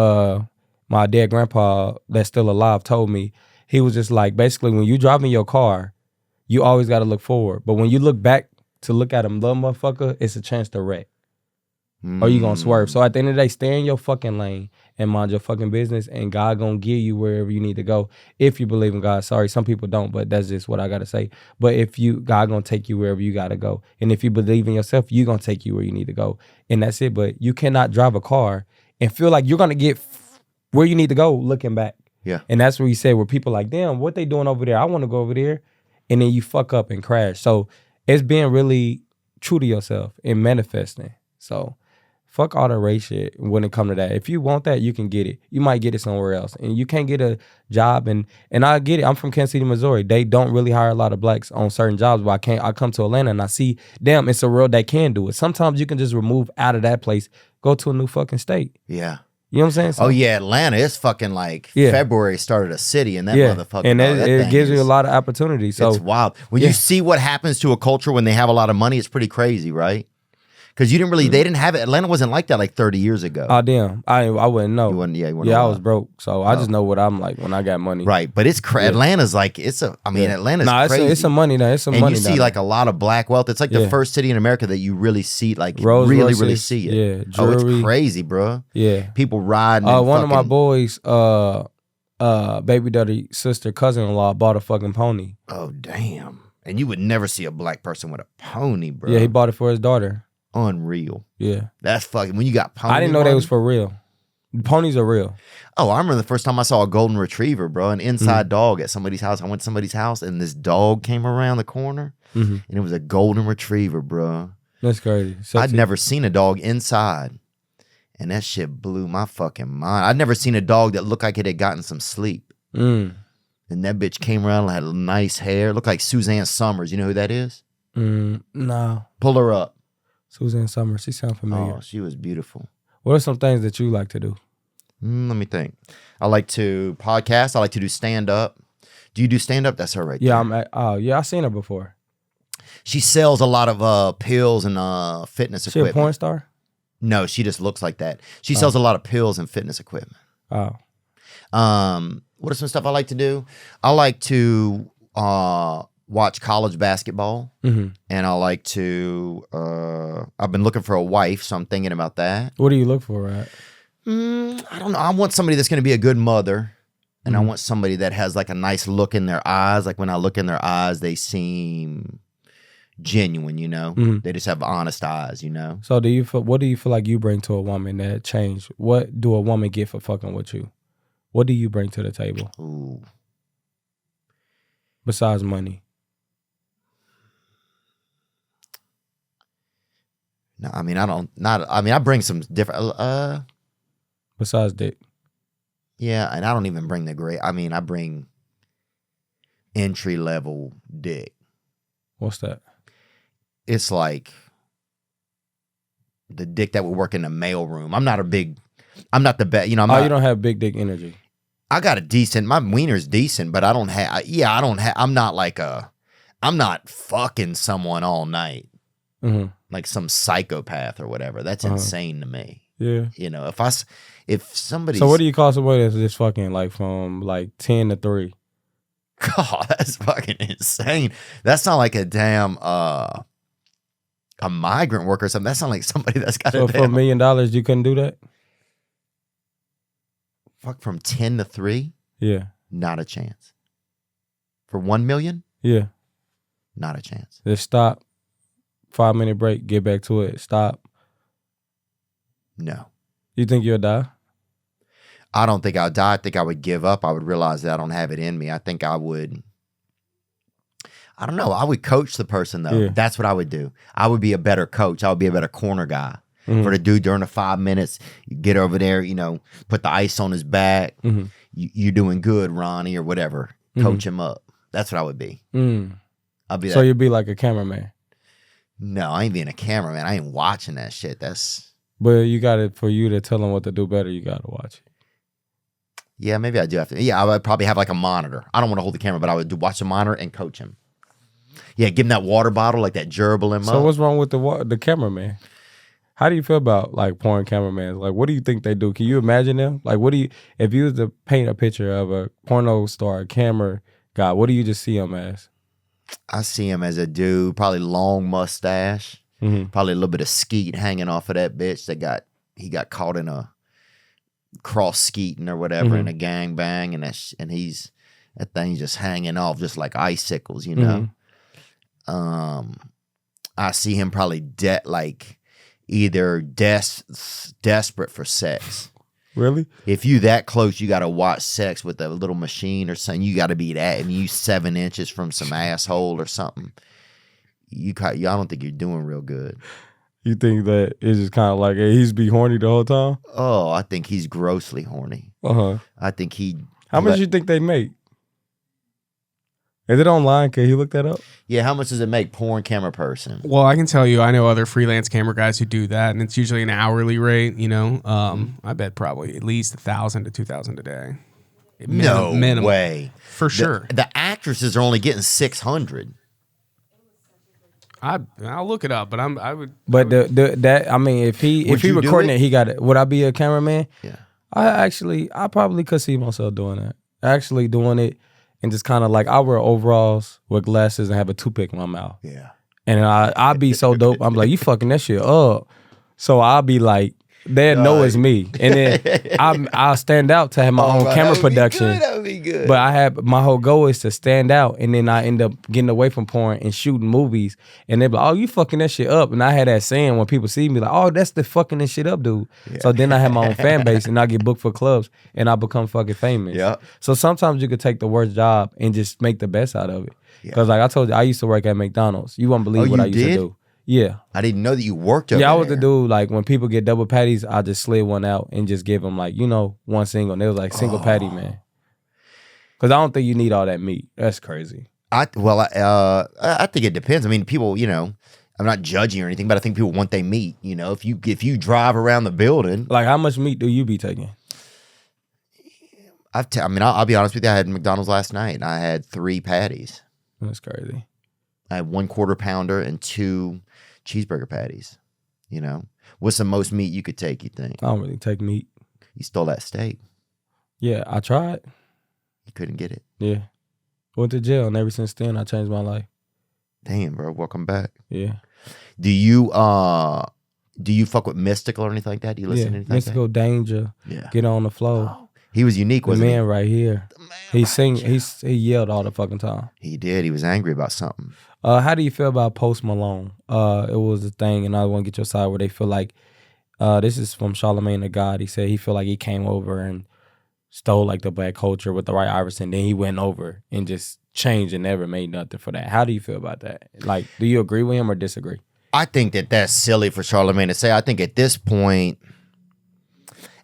my dead grandpa that's still alive told me. He was just like, basically, when you driving your car, you always got to look forward. But when you look back to look at a little motherfucker, it's a chance to wreck. Or you gonna swerve. So at the end of the day, stay in your fucking lane and mind your fucking business, and God gonna give you wherever you need to go if you believe in God. Sorry, some people don't, but that's just what I gotta say. But God gonna take you wherever you gotta go, and if you believe in yourself, you gonna take you where you need to go, and that's it. But you cannot drive a car and feel like you're gonna get where you need to go looking back. Yeah, and that's where you said where people like, damn, what they doing over there? I want to go over there, and then you fuck up and crash. So it's being really true to yourself and manifesting. So. Fuck all the race shit when it come to that. If you want that, you can get it. You might get it somewhere else. And you can't get a job. And I get it. I'm from Kansas City, Missouri. They don't really hire a lot of blacks on certain jobs. But I come to Atlanta and I see, damn, it's a world that can do it. Sometimes you can just remove out of that place, go to a new fucking state. Yeah. You know what I'm saying? So, oh, yeah, Atlanta is fucking like February started a city and that motherfucker. And it gives you a lot of opportunities. So it's wild. When you see what happens to a culture when they have a lot of money, it's pretty crazy, right? Because they didn't have it. Atlanta wasn't like that like 30 years ago. Oh, damn. I wouldn't know. You wouldn't I was broke. So I just know what I'm like when I got money. Right. But Atlanta's like, Atlanta's crazy. It's some money now. It's some money. And you see like a lot of black wealth. It's like the first city in America that you really see, like really see it. Yeah. Jewelry. Oh, it's crazy, bro. Yeah. People riding. One of my boys, baby daddy, sister, cousin-in-law bought a fucking pony. Oh, damn. And you would never see a black person with a pony, bro. Yeah, he bought it for his daughter. Unreal. Yeah. That's fucking, when you got pony I didn't know they was for real. Ponies are real. Oh, I remember the first time I saw a golden retriever, bro, an inside dog at somebody's house. I went to somebody's house and this dog came around the corner and it was a golden retriever, bro. That's crazy. I'd never seen a dog inside. And that shit blew my fucking mind. I'd never seen a dog that looked like it had gotten some sleep. And that bitch came around and had nice hair. Looked like Suzanne Summers. You know who that is? No. Pull her up. Suzanne Summers. She sounds familiar. Oh, she was beautiful. What are some things that you like to do? Let me think. I like to podcast. I like to do stand-up. Do you do stand-up? That's her right Yeah, there. I've seen her before. She sells a lot of pills and fitness She equipment. a porn star? No, she just looks like that. She sells a lot of pills and fitness equipment. Oh. What are some stuff I like to do? I like to watch college basketball, and I like to. I've been looking for a wife, so I'm thinking about that. What do you look for, right? I don't know. I want somebody that's going to be a good mother, and I want somebody that has like a nice look in their eyes. Like when I look in their eyes, they seem genuine. You know, they just have honest eyes. You know. So what do you feel like you bring to a woman that changed? What do a woman get for fucking with you? What do you bring to the table? Ooh. Besides money? No, I mean I bring some different. Besides dick? Yeah, and I don't even bring the great. I mean, I bring entry level dick. What's that? It's like the dick that would work in the mailroom. I'm not the best. You know, you don't have big dick energy. I got a decent. My wiener's decent, but I don't have. Yeah, I don't have. I'm not fucking someone all night like some psychopath or whatever. That's insane to me. Yeah. You know, if somebody. So what do you call somebody that's just fucking like from like 10 to 3? God, that's fucking insane. That's not like a damn a migrant worker or something. That sounds like somebody that's got So a for damn, $1 million, you couldn't do that? fuck from 10 to 3? Yeah. Not a chance. For 1 million? Yeah. Not a chance. Just stop. 5-minute break. Get back to it. Stop. No. You think you'll die? I don't think I'll die. I think I would give up. I would realize that I don't have it in me. I think I would. I don't know. I would coach the person though. Yeah. That's what I would do. I would be a better coach. I would be a better corner guy. For the dude during the 5 minutes, you get over there, you know, put the ice on his back. You're doing good, Ronnie, or whatever. Coach him up. That's what I would be. I'll be. So you'd be like a cameraman. No, I ain't being a cameraman. I ain't watching that shit. But you got it for you to tell them what to do better. You got to watch it. Yeah, maybe I do have to. Yeah, I would probably have like a monitor. I don't want to hold the camera, but I would watch the monitor and coach him. Yeah, give him that water bottle, like that gerbil in. So what's wrong with the cameraman? How do you feel about like porn cameramans? Like, what do you think they do? Can you imagine them? Like, if you was to paint a picture of a porno star camera guy, what do you just see him as? I see him as a dude, probably long mustache, probably a little bit of skeet hanging off of that bitch he got caught in a cross skeeting or whatever in a gang bang, and that thing's just hanging off just like icicles, you know. I see him probably either desperate for sex. Really? If you that close, you got to watch sex with a little machine or something. You got to be that, and you 7 inches from some asshole or something. I don't think you're doing real good. You think that it's just kind of like he's be horny the whole time? Oh, I think he's grossly horny. I think How much you think they make? Is it online? Can you look that up? Yeah, how much does it make, porn camera person? Well, I can tell you, I know other freelance camera guys who do that, and it's usually an hourly rate. You know, I bet probably at least $1,000 to $2,000 a day. Minimum way, for sure. The actresses are only getting $600. I'll look it up, but I would. But I mean, if he recording it, he got it. Would I be a cameraman? Yeah. I probably could see myself doing that. Actually doing it. And just kind of like, I wear overalls with glasses and have a toothpick in my mouth. Yeah. And I'd be so dope. I'm like, you fucking that shit up. So I'll be like, they'll know it's me. And then I'll stand out to have my own camera production. That would be good. But my whole goal is to stand out. And then I end up getting away from porn and shooting movies. And they're like, oh, you fucking that shit up. And I had that saying when people see me, like, oh, that's the fucking this shit up, dude. Yeah. So then I have my own fan base and I get booked for clubs and I become fucking famous. Yeah. So sometimes you could take the worst job and just make the best out of it. Because like I told you, I used to work at McDonald's. You won't believe what I used to do. Yeah. I didn't know that you worked over there. Yeah, I was the dude, like, when people get double patties, I just slid one out and just give them, like, one single. And they was like, single patty, man. Because I don't think you need all that meat. That's crazy. I think it depends. I mean, people, I'm not judging or anything, but I think people want their meat. If you drive around the building. Like, how much meat do you be taking? I'll be honest with you. I had McDonald's last night, and I had 3 patties. That's crazy. I had 1 quarter pounder and 2 cheeseburger patties. You know, what's the most meat you could take? You think? I don't really take meat. You stole that steak. Yeah, I tried. You couldn't get it. Yeah, went to jail, and ever since then, I changed my life. Damn, bro. Welcome back. Yeah. Do you fuck with Mystical or anything like that? Do you listen to anything Mystical, like that? Danger. Yeah. Get on the flow. Oh, he was unique, The wasn't man right here. He yelled all the fucking time. He did. He was angry about something. How do you feel about Post Malone? It was a thing, and I want to get your side where they feel like this is from Charlamagne the God. He said he feel like he came over and stole like the black culture with the White Iverson. Then he went over and just changed and never made nothing for that. How do you feel about that? Like, do you agree with him or disagree? I think that's silly for Charlamagne to say. I think at this point,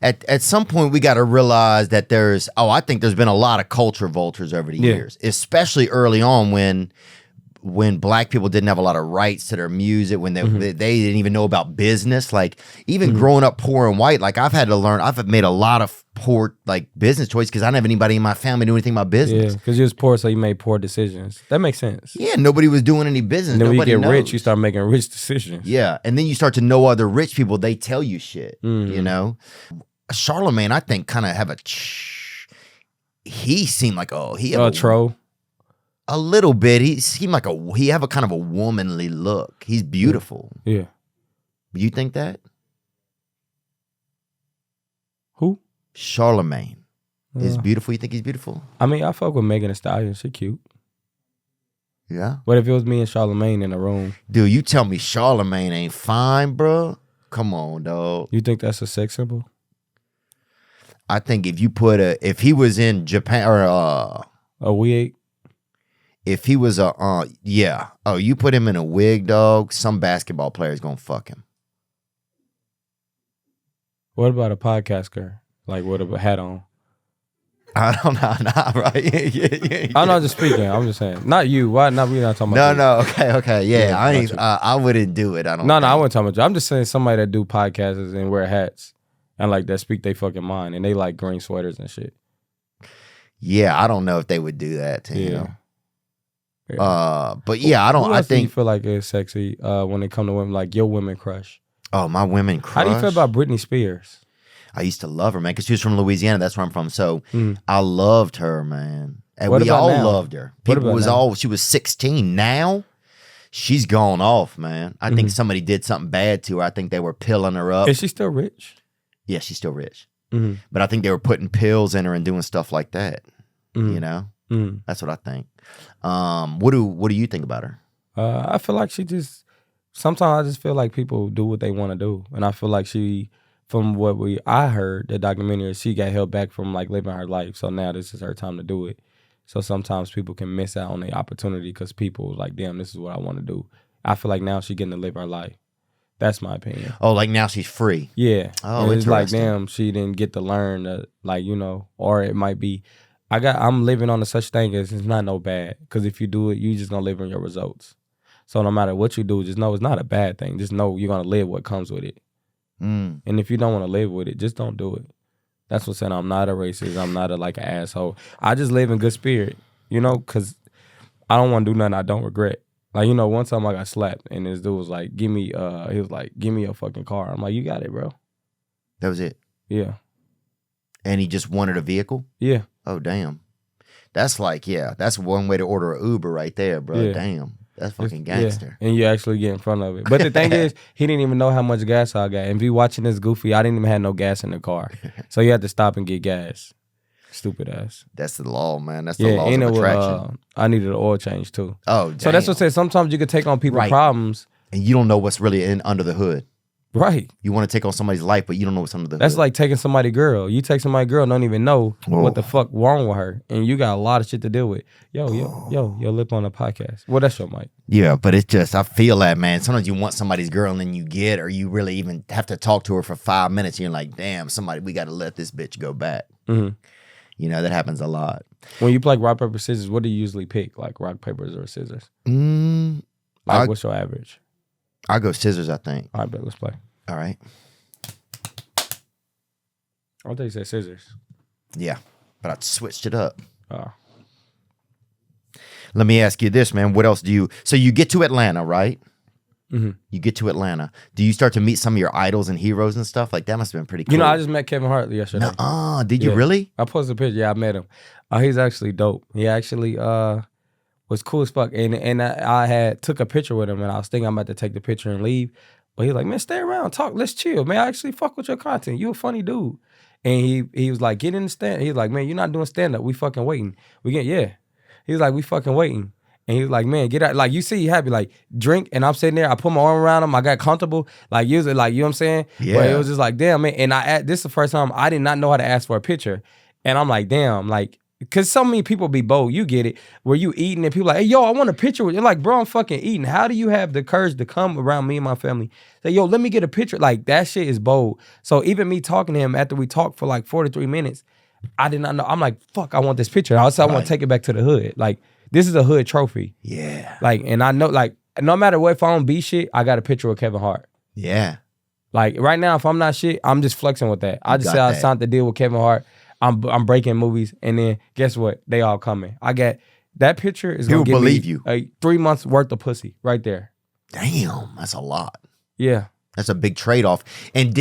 at some point, we got to realize that I think there's been a lot of culture vultures over the years, especially early on when black people didn't have a lot of rights to their music, when they didn't even know about business. Like, even growing up poor and white, like I've made a lot of poor like business choices because I didn't have anybody in my family do anything about business. Yeah, because you was poor, so you made poor decisions. That makes sense. Yeah, nobody was doing any business. And then when you get knows. rich, you start making rich decisions. Yeah, and then you start to know other rich people. They tell you shit, you know? Charlamagne, I think, kind of have he seemed like, he had a troll. A little bit. He seemed like he have a kind of a womanly look. He's beautiful. Yeah. You think that? Who? Charlamagne is beautiful. You think he's beautiful? I mean, I fuck with Megan Thee Stallion. She cute. Yeah. What if it was me and Charlamagne in a room? Dude, you tell me Charlamagne ain't fine, bro? Come on, dog. You think that's a sex symbol? I think if he was in Japan or a wig, if he was you put him in a wig, dog, some basketball player is gonna fuck him. What about a podcaster? Like with a hat on? I don't know, right? Yeah. I'm not just speaking. I'm just saying. Not you. Why? Not we. Not talking about. No. Okay. Yeah, I wouldn't do it. I don't. No, I wasn't talking about you. I'm just saying somebody that do podcasts and wear hats and like that speak they fucking mind and they like green sweaters and shit. Yeah, I don't know if they would do that to him. Yeah. But yeah, I don't. Who I else do you think feel like it's sexy when it come to women, like your women crush. Oh, my women crush. How do you feel about Britney Spears? I used to love her, man, because she was from Louisiana. That's where I'm from. So I loved her, man. And What we about all now? loved her. She was 16. Now, she's gone off, man. I think somebody did something bad to her. I think they were pilling her up. Is she still rich? Yeah, she's still rich. But I think they were putting pills in her and doing stuff like that. You know? That's what I think. What do you think about her? I feel like sometimes I just feel like people do what they want to do. And I feel like from what I heard, the documentary, she got held back from like living her life. So now this is her time to do it. So sometimes people can miss out on the opportunity because people like, damn, this is what I want to do. I feel like now she's getting to live her life. That's my opinion. Oh, like now she's free. Yeah. Oh, and interesting. it's like, damn, she didn't get to learn, like, you know, or it might be, I'm living on a such thing as it's not no bad. Because if you do it, you just going to live on your results. So no matter what you do, just know it's not a bad thing. Just know you're going to live what comes with it. And if you don't want to live with it, just don't do it. That's what I'm saying. I'm not a racist. I'm not an asshole. I just live in good spirit, you know, because I don't want to do nothing I don't regret. Like, you know, one time I got slapped and this dude was like, give me your fucking car. I'm like, you got it, bro. That was it? Yeah. And he just wanted a vehicle? Yeah. Oh, damn. That's like, that's one way to order an Uber right there, bro. Yeah. Damn. That's fucking gangster. Yeah. And you actually get in front of it. But the thing is, he didn't even know how much gas I got. And if you watching this goofy, I didn't even have no gas in the car. So you had to stop and get gas. Stupid ass. That's the law, man. That's the law of attraction. I needed an oil change too. Oh, damn. So that's what I said. Sometimes you could take on people's problems. And you don't know what's really under the hood. Right. You want to take on somebody's life, but you don't know what's under the hood. That's like taking somebody's girl. You take somebody's girl, don't even know what the fuck wrong with her. And you got a lot of shit to deal with. Yo, lip on the podcast. Well, that's your mic. Yeah, but it's just, I feel that, man. Sometimes you want somebody's girl and then you get, or you really even have to talk to her for 5 minutes. And you're like, damn, we got to let this bitch go back. You know, that happens a lot. When you play rock, paper, scissors, what do you usually pick? Like rock, papers, or scissors? What's your average? I go scissors, I think. All right, but let's play. All right. I thought you said scissors. Yeah. but I switched it up. Oh. Let me ask you this, man. What else do you? So you get to Atlanta, right? Mm-hmm. You get to Atlanta. Do you start to meet some of your idols and heroes and stuff? Like that must have been pretty cool. You know, I just met Kevin Hart yesterday. Did you really? I posted a picture. Yeah, I met him. He's actually dope. He actually was cool as fuck. And I had took a picture with him, and I was thinking I'm about to take the picture and leave. But he was like, man, stay around, talk, let's chill. Man, I actually fuck with your content. You a funny dude. And he was like, get in the stand. He was like, man, you're not doing stand-up. We fucking waiting. Yeah. He was like, we fucking waiting. And he was like, man, get out. Like, you see, he happy. Like, drink. And I'm sitting there. I put my arm around him. I got comfortable. Like, usually, like, you know what I'm saying? Yeah. But it was just like, damn, man. And this is the first time I did not know how to ask for a picture. And I'm like, damn, like, because so many people be bold. You get it. Where you eating and people like, hey, yo, I want a picture with you. Like, bro, I'm fucking eating. How do you have the courage to come around me and my family? Say, yo, let me get a picture. Like, that shit is bold. So even me talking to him after we talked for like 43 minutes, I did not know. I'm like, fuck, I want this picture. I also want to take it back to the hood. Like, this is a hood trophy. Yeah. Like, and I know, like, no matter what, if I don't be shit, I got a picture with Kevin Hart. Yeah. Like, right now, if I'm not shit, I'm just flexing with that. I just said I signed the deal with Kevin Hart. I'm breaking movies, and then guess what? They all coming. I got that picture is gonna give me you. 3 months worth of pussy right there. Damn, that's a lot. Yeah. That's a big trade-off. And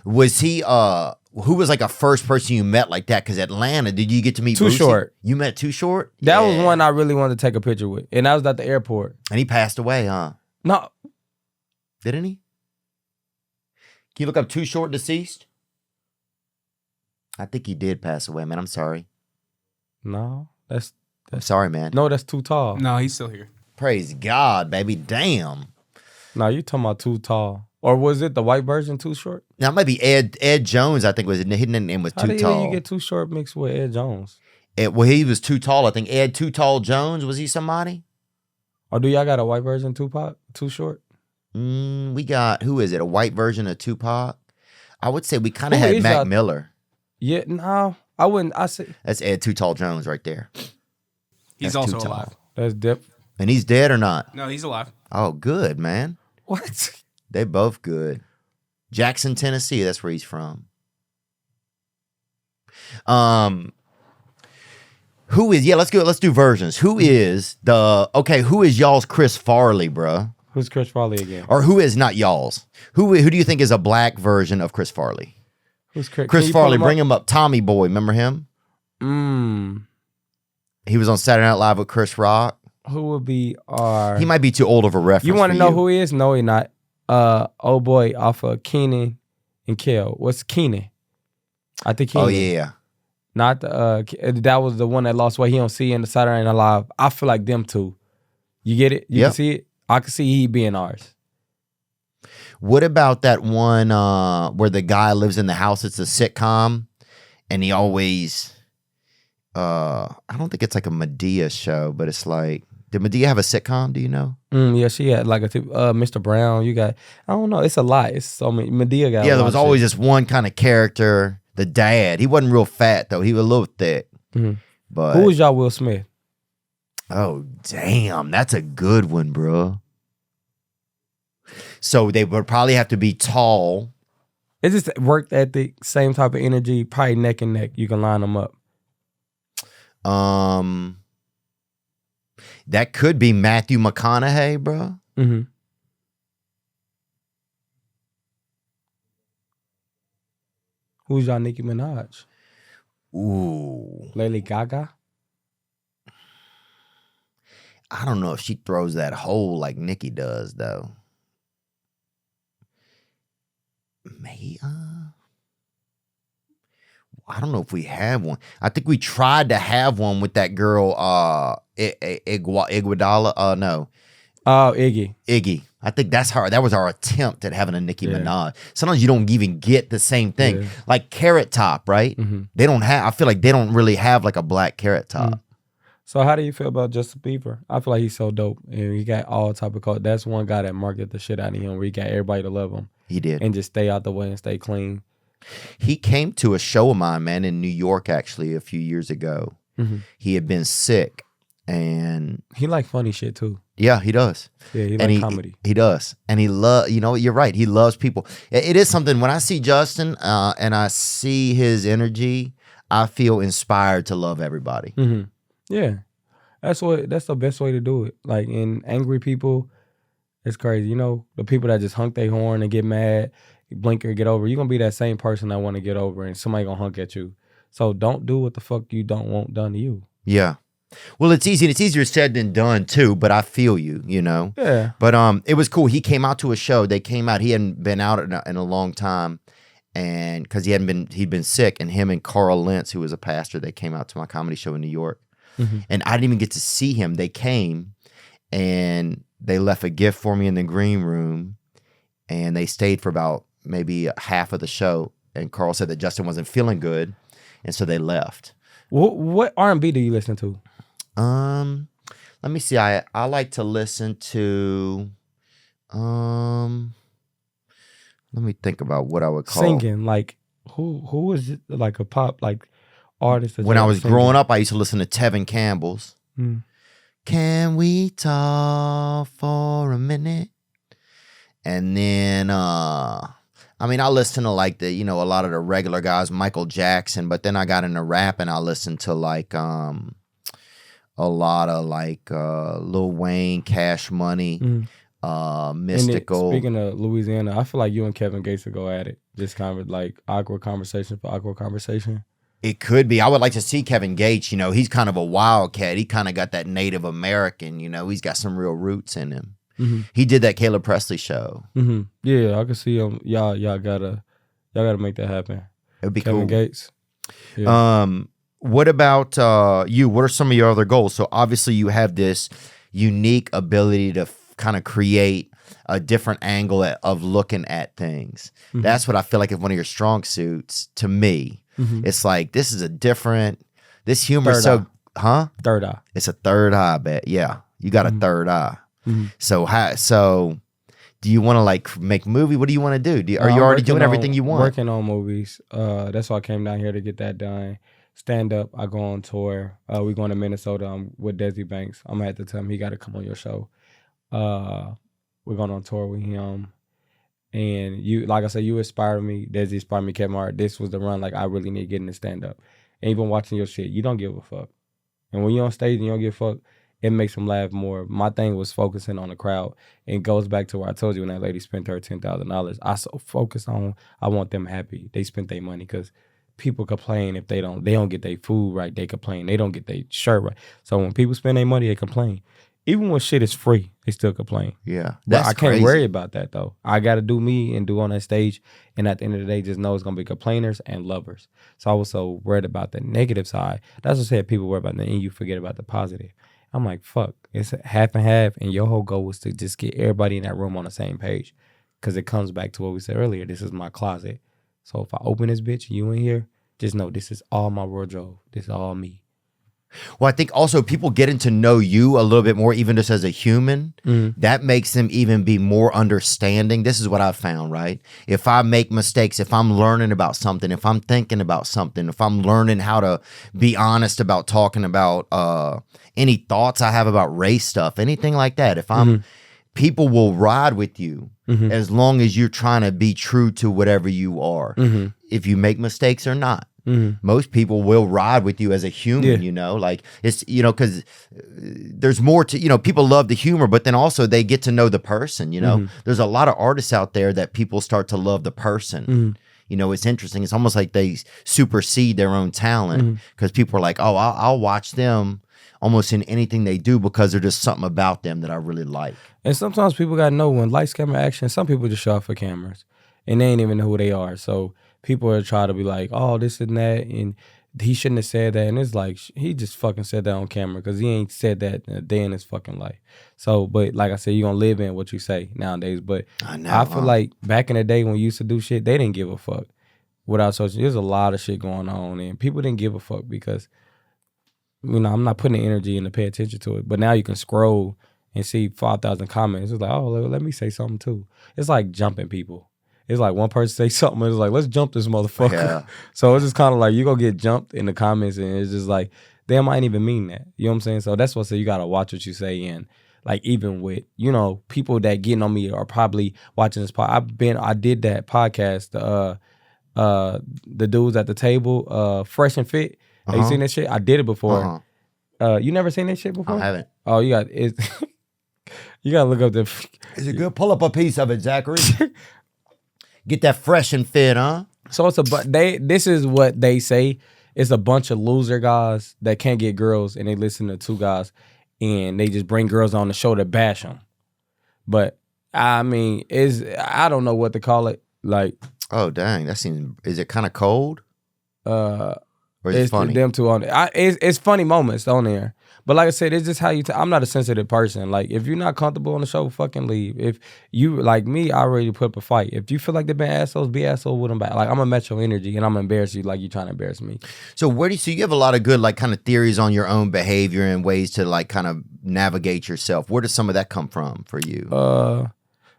was he who was like a first person you met like that? Because Atlanta, did you get to meet Too Boosie? Short. You met Too Short? That was one I really wanted to take a picture with. And that was at the airport. And he passed away, huh? No. Didn't he? Can you look up Too Short deceased? I think he did pass away, man. I'm sorry. No. That's I'm sorry, man. No, that's too tall. No, he's still here. Praise God, baby. Damn. No, you talking about too tall. Or was it the white version Too Short? Now, it might be Ed Jones, I think was his name was How Too did Tall. you get Too Short mixed with Ed Jones? Well, he was too tall. I think Ed Too Tall Jones, was he somebody? Or do y'all got a white version Tupac? Too Short? We got, who is it? A white version of Tupac? I would say we kind of Who had is Mac y'all- Miller. Yeah, no. I wouldn't. I say That's Ed Too Tall Jones right there. He's That's also too tall. alive. that's dip. And he's dead or not? No, he's alive. Oh, good, man. What? They both good. Jackson, Tennessee, that's where he's from. Who is, let's do versions. Who is y'all's Chris Farley, bruh? Who's Chris Farley again? Or who is not y'all's? Who do you think is a black version of Chris Farley? Who's Chris? Chris Farley, bring him up. Tommy Boy, remember him? He was on Saturday Night Live with Chris Rock. Who would be our? He might be too old of a reference. You want for to know who he is? No, he not. Oh boy, off of Keenan and Kel. What's Keenan? I think Keenan. Oh yeah. Not the that was the one that lost weight. He don't see in the Saturday Night Live. I feel like them two. You get it? You can see it? I can see he being ours. What about that one where the guy lives in the house? It's a sitcom, and he always I don't think it's like a Medea show, but it's like, did Medea have a sitcom? Do you know? Yeah, she had like a Mr. Brown. You got, I don't know. It's a lot. It's so many. Medea got. Yeah, there was always this one kind of character, the dad. He wasn't real fat though. He was a little thick. Mm-hmm. But who was y'all Will Smith? Oh damn, that's a good one, bro. So they would probably have to be tall. It's just work ethic, same type of energy, probably neck and neck. You can line them up. That could be Matthew McConaughey, bro. Mm-hmm. Who's y'all Nicki Minaj? Ooh. Lady Gaga? I don't know if she throws that hole like Nicki does, though. May I don't know if we have one. I think we tried to have one with that girl, Iguodala. No. Oh, Iggy. I think that's her. That was our attempt at having a Nicki Minaj. Sometimes you don't even get the same thing. Yeah. Like Carrot Top, right? Mm-hmm. They don't have, I feel like they don't really have like a black Carrot Top. Mm-hmm. So how do you feel about Justin Bieber? I feel like he's so dope. And he got all type of culture. That's one guy that marketed the shit out of him where he got everybody to love him. He did. And just stay out the way and stay clean. He came to a show of mine, man, in New York actually a few years ago. Mm-hmm. He had been sick and he like funny shit too. Yeah, he does. Yeah, he like comedy. He does. And he you're right. He loves people. It is something when I see Justin and I see his energy, I feel inspired to love everybody. Mm-hmm. Yeah, that's the best way to do it. Like, in angry people, it's crazy. You know, the people that just honk their horn and get mad, blink or get over. You're gonna be that same person that want to get over, and somebody gonna honk at you. So don't do what the fuck you don't want done to you. Yeah. Well, it's easy. It's easier said than done too. But I feel you. You know. Yeah. But it was cool. He came out to a show. They came out. He hadn't been out in a long time, and because he'd been sick. And him and Carl Lentz, who was a pastor, they came out to my comedy show in New York, and I didn't even get to see him. They came, and they left a gift for me in the green room, and they stayed for about maybe half of the show. And Carl said that Justin wasn't feeling good, and so they left. What R&B do you listen to? Let me see. I like to listen to let me think about what I would call singing. Like, who is it, like a pop like artist? When I was growing up, I used to listen to Tevin Campbell's. Can we talk for a minute? And then I mean, I listen to like a lot of the regular guys, Michael Jackson, but then I got into rap and I listened to like a lot of like Lil Wayne, Cash Money, Mystical. Speaking of Louisiana, I feel like you and Kevin Gates would go at it. Just kind of like awkward conversation for awkward conversation. It could be. I would like to see Kevin Gates. You know, he's kind of a wildcat. He kind of got that Native American, you know, he's got some real roots in him. He did that Caleb Presley show. Yeah, I can see him. Y'all gotta make that happen. It would be Kevin cool. Gates. Yeah. What about you? What are some of your other goals? So obviously you have this unique ability to kind of create a different angle of looking at things. That's what I feel like is one of your strong suits to me. It's like, this humor is so, Third eye. It's a third eye, bet. Yeah. You got a third eye. So do you want to like make a movie? What do you want to do? Are you already doing everything you want? Working on movies. That's why I came down here to get that done. Stand up, I go on tour. We going to Minnesota with Desi Banks. I'm gonna have to tell him he got to come on your show. We're going on tour with him. And you, like I said, you inspired me. Desi inspired me, Kevin Hart. This was the run. Like, I really need to get in the stand up. And even watching your shit, you don't give a fuck. And when you're on stage and you don't give a fuck, it makes them laugh more. My thing was focusing on the crowd. And it goes back to where I told you when that lady spent her $10,000. I so focused on, I want them happy. They spent their money because people complain if they don't get their food right. They complain. They don't get their shirt right. So when people spend their money, they complain. Even when shit is free, they still complain. Yeah, I can't worry about that though. I got to do me and do on that stage. And at the end of the day, just know it's gonna be complainers and lovers. So I was so worried about the negative side. That's what I said. People worry about that, and you forget about the positive. I'm like, fuck, it's half and half, and your whole goal was to just get everybody in that room on the same page, because it comes back to what we said earlier. This is my closet. So if I open this bitch, and you in here, just know this is all my wardrobe. This is all me. Well, I think also people getting to know you a little bit more, even just as a human, that makes them even be more understanding. This is what I've found, right? If I make mistakes, if I'm learning about something, if I'm thinking about something, if I'm learning how to be honest about talking about any thoughts I have about race stuff, anything like that, if I'm, people will ride with you as long as you're trying to be true to whatever you are. If you make mistakes or not. Most people will ride with you as a human, you know, like it's, you know, because there's more to, you know, people love the humor, but then also they get to know the person, you know. There's a lot of artists out there that people start to love the person. You know, it's interesting. It's almost like they supersede their own talent because people are like, oh, I'll watch them almost in anything they do because there's just something about them that I really like. And sometimes people got to know when lights, camera, action, some people just show up for cameras and they ain't even know who they are. So people are trying to be like, oh, this and that, and he shouldn't have said that. And it's like, he just fucking said that on camera because he ain't said that a day in his fucking life. So, but like I said, you're going to live in what you say nowadays. But I feel like back in the day when you used to do shit, they didn't give a fuck. Without social, there's a lot of shit going on, and people didn't give a fuck because, you know, I'm not putting the energy in to pay attention to it. But now you can scroll and see 5,000 comments. It's like, oh, let me say something too. It's like jumping people. It's like one person say something and it's like, let's jump this motherfucker. Yeah. So it's just kind of like, you're going to get jumped in the comments and it's just like, they might even mean that. You know what I'm saying? So that's what I say, you got to watch what you say. And like, even with, you know, people that getting on me are probably watching this I did that podcast, the dudes at the table, Fresh and Fit. Have you seen that shit? I did it before. You never seen that shit before? I haven't. Oh, you got it. You gotta look up the. Is it good? Pull up a piece of it, Zachary. Get that Fresh and Fit, huh? So it's this is what they say. It's a bunch of loser guys that can't get girls, and they listen to two guys, and they just bring girls on the show to bash them. But I mean, I don't know what to call it. Like, oh dang, that seems. Is it kind of cold? Or is it funny? Them two on it. It's funny moments on there. But like I said, it's just how you. I'm not a sensitive person. Like, if you're not comfortable on the show, fucking leave. If you like me, I already put up a fight. If you feel like they've been assholes, be asshole with them back. Like, I'm a metro energy, and I'm gonna embarrass you like you trying to embarrass me. So you have a lot of good like kind of theories on your own behavior and ways to like kind of navigate yourself. Where does some of that come from for you?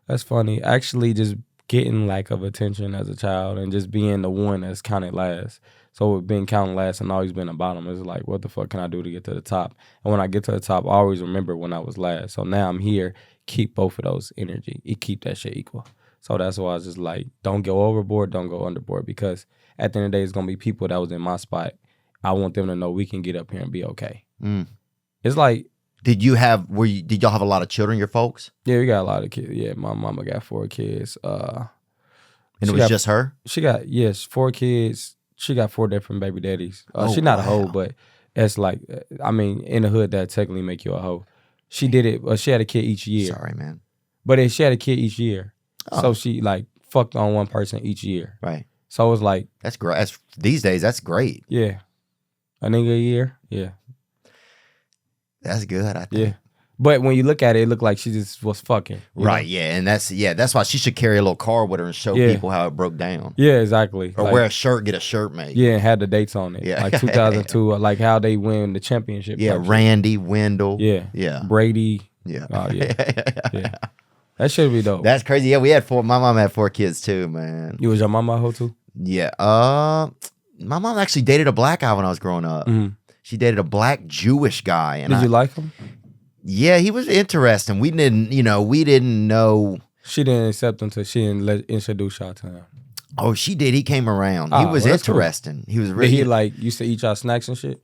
That's funny. Actually, just getting lack of attention as a child and just being the one that's counted last. So being counted last and always been the bottom is like, what the fuck can I do to get to the top? And when I get to the top, I always remember when I was last. So now I'm here, keep both of those energy. Keep that shit equal. So that's why I was just like, don't go overboard, don't go underboard. Because at the end of the day, it's going to be people that was in my spot. I want them to know we can get up here and be okay. It's like, did y'all have a lot of children, your folks? Yeah, we got a lot of kids. Yeah, my mama got 4 kids. And it was just her? She got, 4 kids. She got 4 different baby daddies. She's not a hoe, but it's like, I mean, in the hood, that technically make you a hoe. She did it, she had a kid each year. Sorry, man. But she had a kid each year. So she like fucked on one person each year. Right. So it was like. That's great. These days, that's great. Yeah. A nigga a year. Yeah. That's good, I think. Yeah. But when you look at it, it looked like she just was fucking. Right, yeah. And that's why she should carry a little car with her and show people how it broke down. Yeah, exactly. Or wear a shirt, get a shirt made. Yeah, and had the dates on it. Yeah. Like 2002, like how they win the championship. Yeah, Randy, Wendell. Yeah. Brady. Yeah. Oh, yeah. Yeah. That should be dope. That's crazy. Yeah, we had 4. My mom had 4 kids too, man. Was your mama a hoe too? Yeah. My mom actually dated a black guy when I was growing up. Mm-hmm. She dated a black Jewish guy. And Did you like him? Yeah, he was interesting. We didn't know. She didn't accept him until she didn't introduce y'all to him. Oh, she did. He came around. He was interesting. Cool. He was really. Did he like used to eat y'all snacks and shit?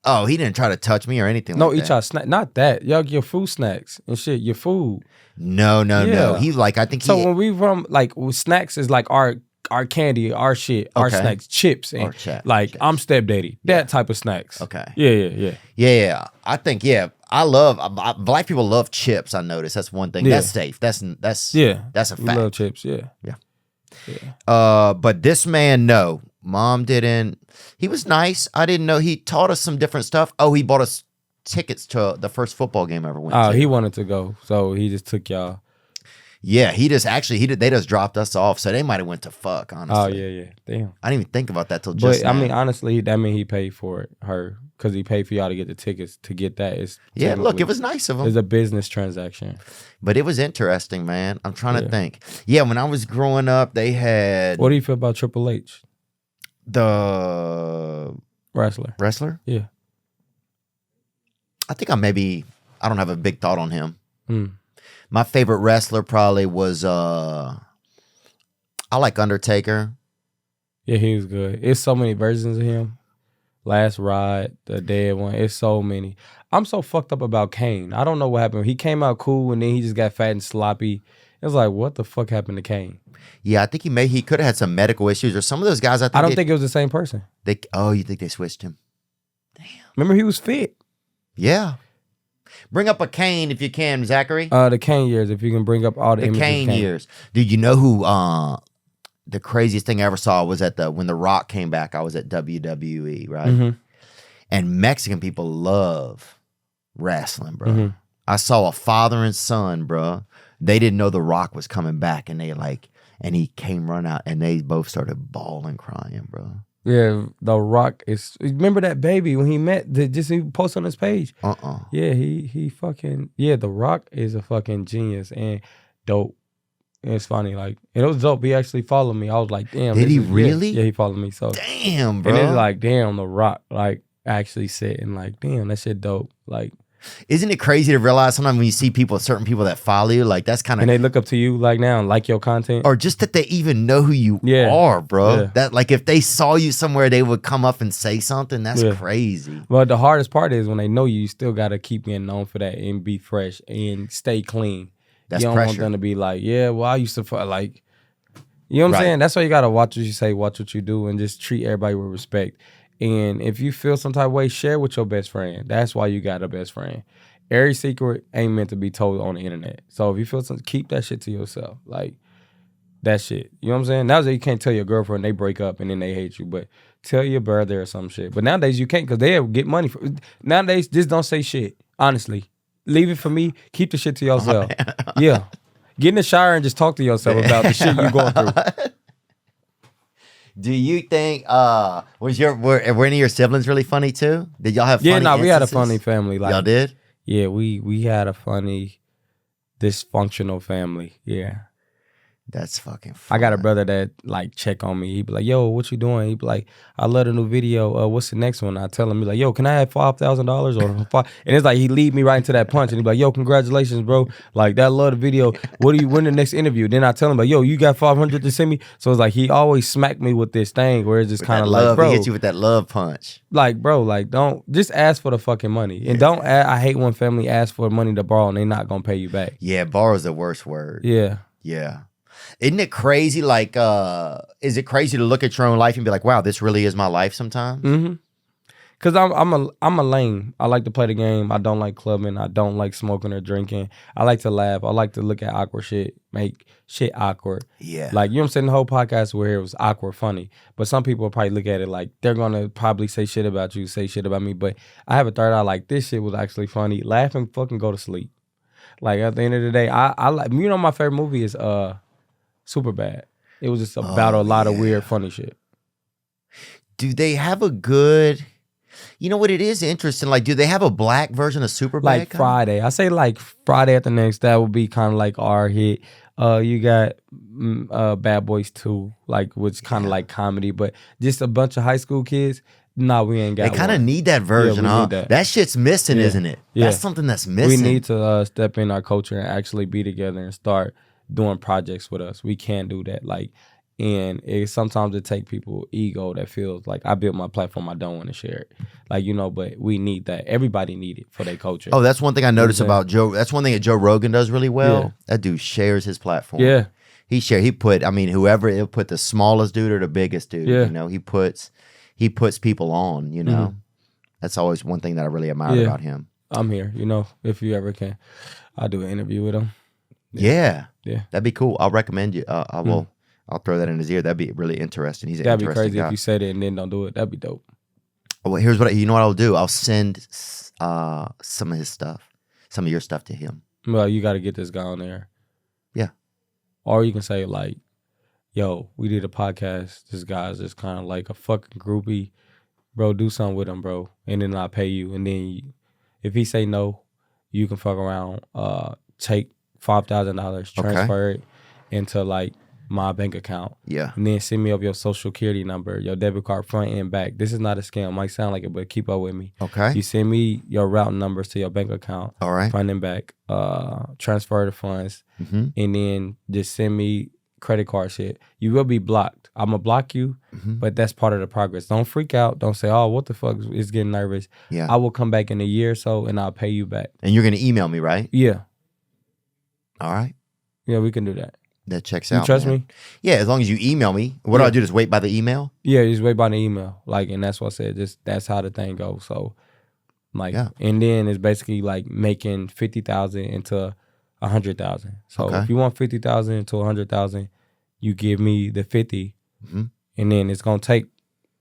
Oh, he didn't try to touch me or anything. No, like eat y'all snack. Not that. Y'all your food snacks and shit. Your food. No. He like I think. So when we from like snacks is like our candy, our shit, our snacks, chips, and like I'm stepdaddy. That type of snacks. Okay. Yeah. I think black people love chips. I noticed that's one thing. That's safe. That's a fact. We love chips. Yeah. But this man, no, mom didn't. He was nice. I didn't know. He taught us some different stuff. Oh, he bought us tickets to the first football game I ever went to. Oh, he wanted to go, so he just took y'all. Yeah, they just dropped us off, so they might have went to fuck, honestly. Oh, yeah. Damn. I didn't even think about that till just now. I mean, honestly, that mean he paid for it, because he paid for y'all to get the tickets to get that. Look, it was nice of him. It's a business transaction. But it was interesting, man. I'm trying to think. Yeah, when I was growing up, they had... What do you feel about Triple H? The... Wrestler? Yeah. I think I don't have a big thought on him. My favorite wrestler probably was I like Undertaker. Yeah, he was good. It's so many versions of him. Last Ride, the dead one. It's so many. I'm so fucked up about Kane. I don't know what happened. He came out cool and then he just got fat and sloppy. It was like, what the fuck happened to Kane? Yeah, I think he could have had some medical issues or some of those guys. I don't think it was the same person. You think they switched him? Damn. Remember he was fit. Yeah. Bring up a Kane if you can, Zachary. The Kane years, if you can bring up all the images Kane years. Dude, you know who the craziest thing I ever saw was when The Rock came back. I was at WWE, right? Mm-hmm. And Mexican people love wrestling, bro. Mm-hmm. I saw a father and son, bro. They didn't know The Rock was coming back, and he came run out, and they both started bawling, crying, bro. Yeah, The Rock is. Remember that baby when he met? He posted on his page. Yeah, he fucking. Yeah, The Rock is a fucking genius and dope. And it's funny, like, and it was dope. He actually followed me. I was like, damn. Did he really? Yeah, he followed me. So damn, bro. And it's like, damn, The Rock, like, actually sitting like, damn, that shit dope. Like, Isn't it crazy to realize sometimes when you see certain people that follow you, like that's kind of, and they look up to you like now and like your content, or just that they even know who you are, bro. Yeah. That like if they saw you somewhere, they would come up and say something. That's crazy. Well, the hardest part is when they know you, you still got to keep being known for that and be fresh and stay clean. That's you don't pressure. Want them to be like, yeah, well, I used to like, you know what I'm saying? That's why you got to watch what you say, watch what you do, and just treat everybody with respect. And if you feel some type of way, share with your best friend. That's why you got a best friend. Every secret ain't meant to be told on the internet. So if you feel something, keep that shit to yourself. Like, that shit. You know what I'm saying? Nowadays, you can't tell your girlfriend they break up and then they hate you, but tell your brother or some shit. But nowadays, you can't because they'll get money. Nowadays, just don't say shit. Honestly. Leave it for me. Keep the shit to yourself. Yeah. Get in the shower and just talk to yourself about the shit you're going through. Do you think were any of your siblings really funny too? Did y'all have funny we had a instances? funny family. Like, y'all did? Yeah, we had a funny dysfunctional family. Yeah. That's fucking fun. I got a brother that like check on me. He be like, yo, what you doing? He be like, I love the new video. What's the next one? I tell him, be like, yo, can I have $5,000 or $5? And it's like he lead me right into that punch. And he be like, yo, congratulations, bro. Like, that love the video. What do you win the next interview? Then I tell him, like, yo, you got 500 to send me? So it's like he always smack me with this thing where it's just kind of like, bro. He hit you with that love punch. Like, bro, like, don't just ask for the fucking money. And don't I hate when family asks for money to borrow and they not gonna pay you back. Yeah, borrow's the worst word. Yeah. Yeah. Isn't it crazy? Like, is it crazy to look at your own life and be like, wow, this really is my life sometimes? Mm-hmm. Cause I'm a lame. I like to play the game. I don't like clubbing. I don't like smoking or drinking. I like to laugh. I like to look at awkward shit, make shit awkward. Yeah. Like, you know what I'm saying? The whole podcast where it was awkward, funny. But some people probably look at it like they're gonna probably say shit about you, say shit about me. But I have a third eye. Like, this shit was actually funny. Laugh and fucking go to sleep. Like, at the end of the day, I like, you know, my favorite movie is Super Bad. It was just about a lot of weird, funny shit. Do they have a good, you know what, it is interesting, like, do they have a black version of Super Bad? Like Friday. I say like Friday After Next, that would be kind of like our hit. You got Bad Boys 2, like, which kind of like comedy, but just a bunch of high school kids. Nah, we ain't got. They kind of need that version, huh? That shit's missing, isn't it? Yeah. That's something that's missing. We need to step in our culture and actually be together and start doing projects with us. We can't do that. Like, and sometimes it take people ego that feels like I built my platform, I don't want to share it. Like, you know, but we need that. Everybody need it for their culture. Oh, that's one thing I noticed about Joe. That's one thing that Joe Rogan does really well. Yeah. That dude shares his platform. Yeah. He put, I mean, whoever, he'll put the smallest dude or the biggest dude. Yeah. You know, he puts people on, you know. Mm-hmm. That's always one thing that I really admire about him. I'm here, you know, if you ever can. I'll do an interview with him. Yeah. That'd be cool. I'll recommend you. I will. I'll throw that in his ear. That'd be really interesting. He's an interesting guy. That'd be crazy if you said it and then don't do it. That'd be dope. Well, here's what you know what I'll do. I'll send some of his stuff, some of your stuff to him. Well, you got to get this guy on there. Yeah. Or you can say like, yo, we did a podcast. This guy's just kind of like a fucking groupie. Bro, do something with him, bro. And then I'll pay you. And then if he say no, you can fuck around, take $5,000, transfer it into like my bank account. Yeah. And then send me up your social security number, your debit card front and back. This is not a scam. Might sound like it, but keep up with me. Okay. You send me your route numbers to your bank account. All right. Front and back. Transfer the funds. Mm-hmm. And then just send me credit card shit. You will be blocked. I'm going to block you, but that's part of the progress. Don't freak out. Don't say, oh, what the fuck is getting nervous. Yeah. I will come back in a year or so and I'll pay you back. And you're going to email me, right? Yeah. All right. Yeah, we can do that. That checks out. You trust me? Yeah, as long as you email me. What do I do? Just wait by the email? Yeah, just wait by the email. Like, and that's what I said. Just that's how the thing goes. So, like, and then it's basically like making 50,000 into 100,000. So if you want 50,000 into 100,000, you give me the 50, and then it's gonna take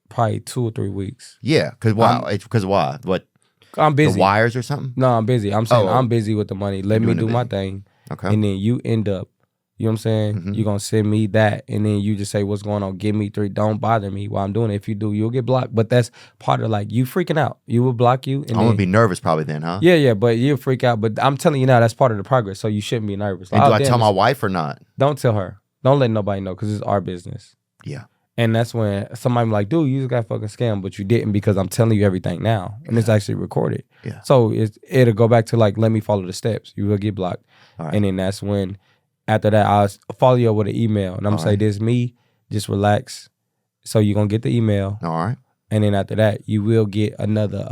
probably 2 or 3 weeks. Yeah, because why? Because why? What? I'm busy. The wires or something? No, I'm busy. I'm saying I'm busy with the money. Let me do my thing. Okay. And then you end up, you know what I'm saying? You're going to send me that. And then you just say, what's going on? Give me 3. Don't bother me while I'm doing it. If you do, you'll get blocked. But that's part of like, you freaking out. You will block you. And I'm going to be nervous probably then, huh? Yeah, but you'll freak out. But I'm telling you now, that's part of the progress. So you shouldn't be nervous. And do I tell my wife or not? Don't tell her. Don't let nobody know because it's our business. Yeah. And that's when somebody like, dude, you just got fucking scammed, but you didn't because I'm telling you everything now. And it's actually recorded. Yeah. So it'll go back to like, let me follow the steps. You will get blocked. Right. And then that's when, after that, I'll follow you up with an email. And I'm going to say, this me, just relax. So you're going to get the email. All right. And then after that, you will get another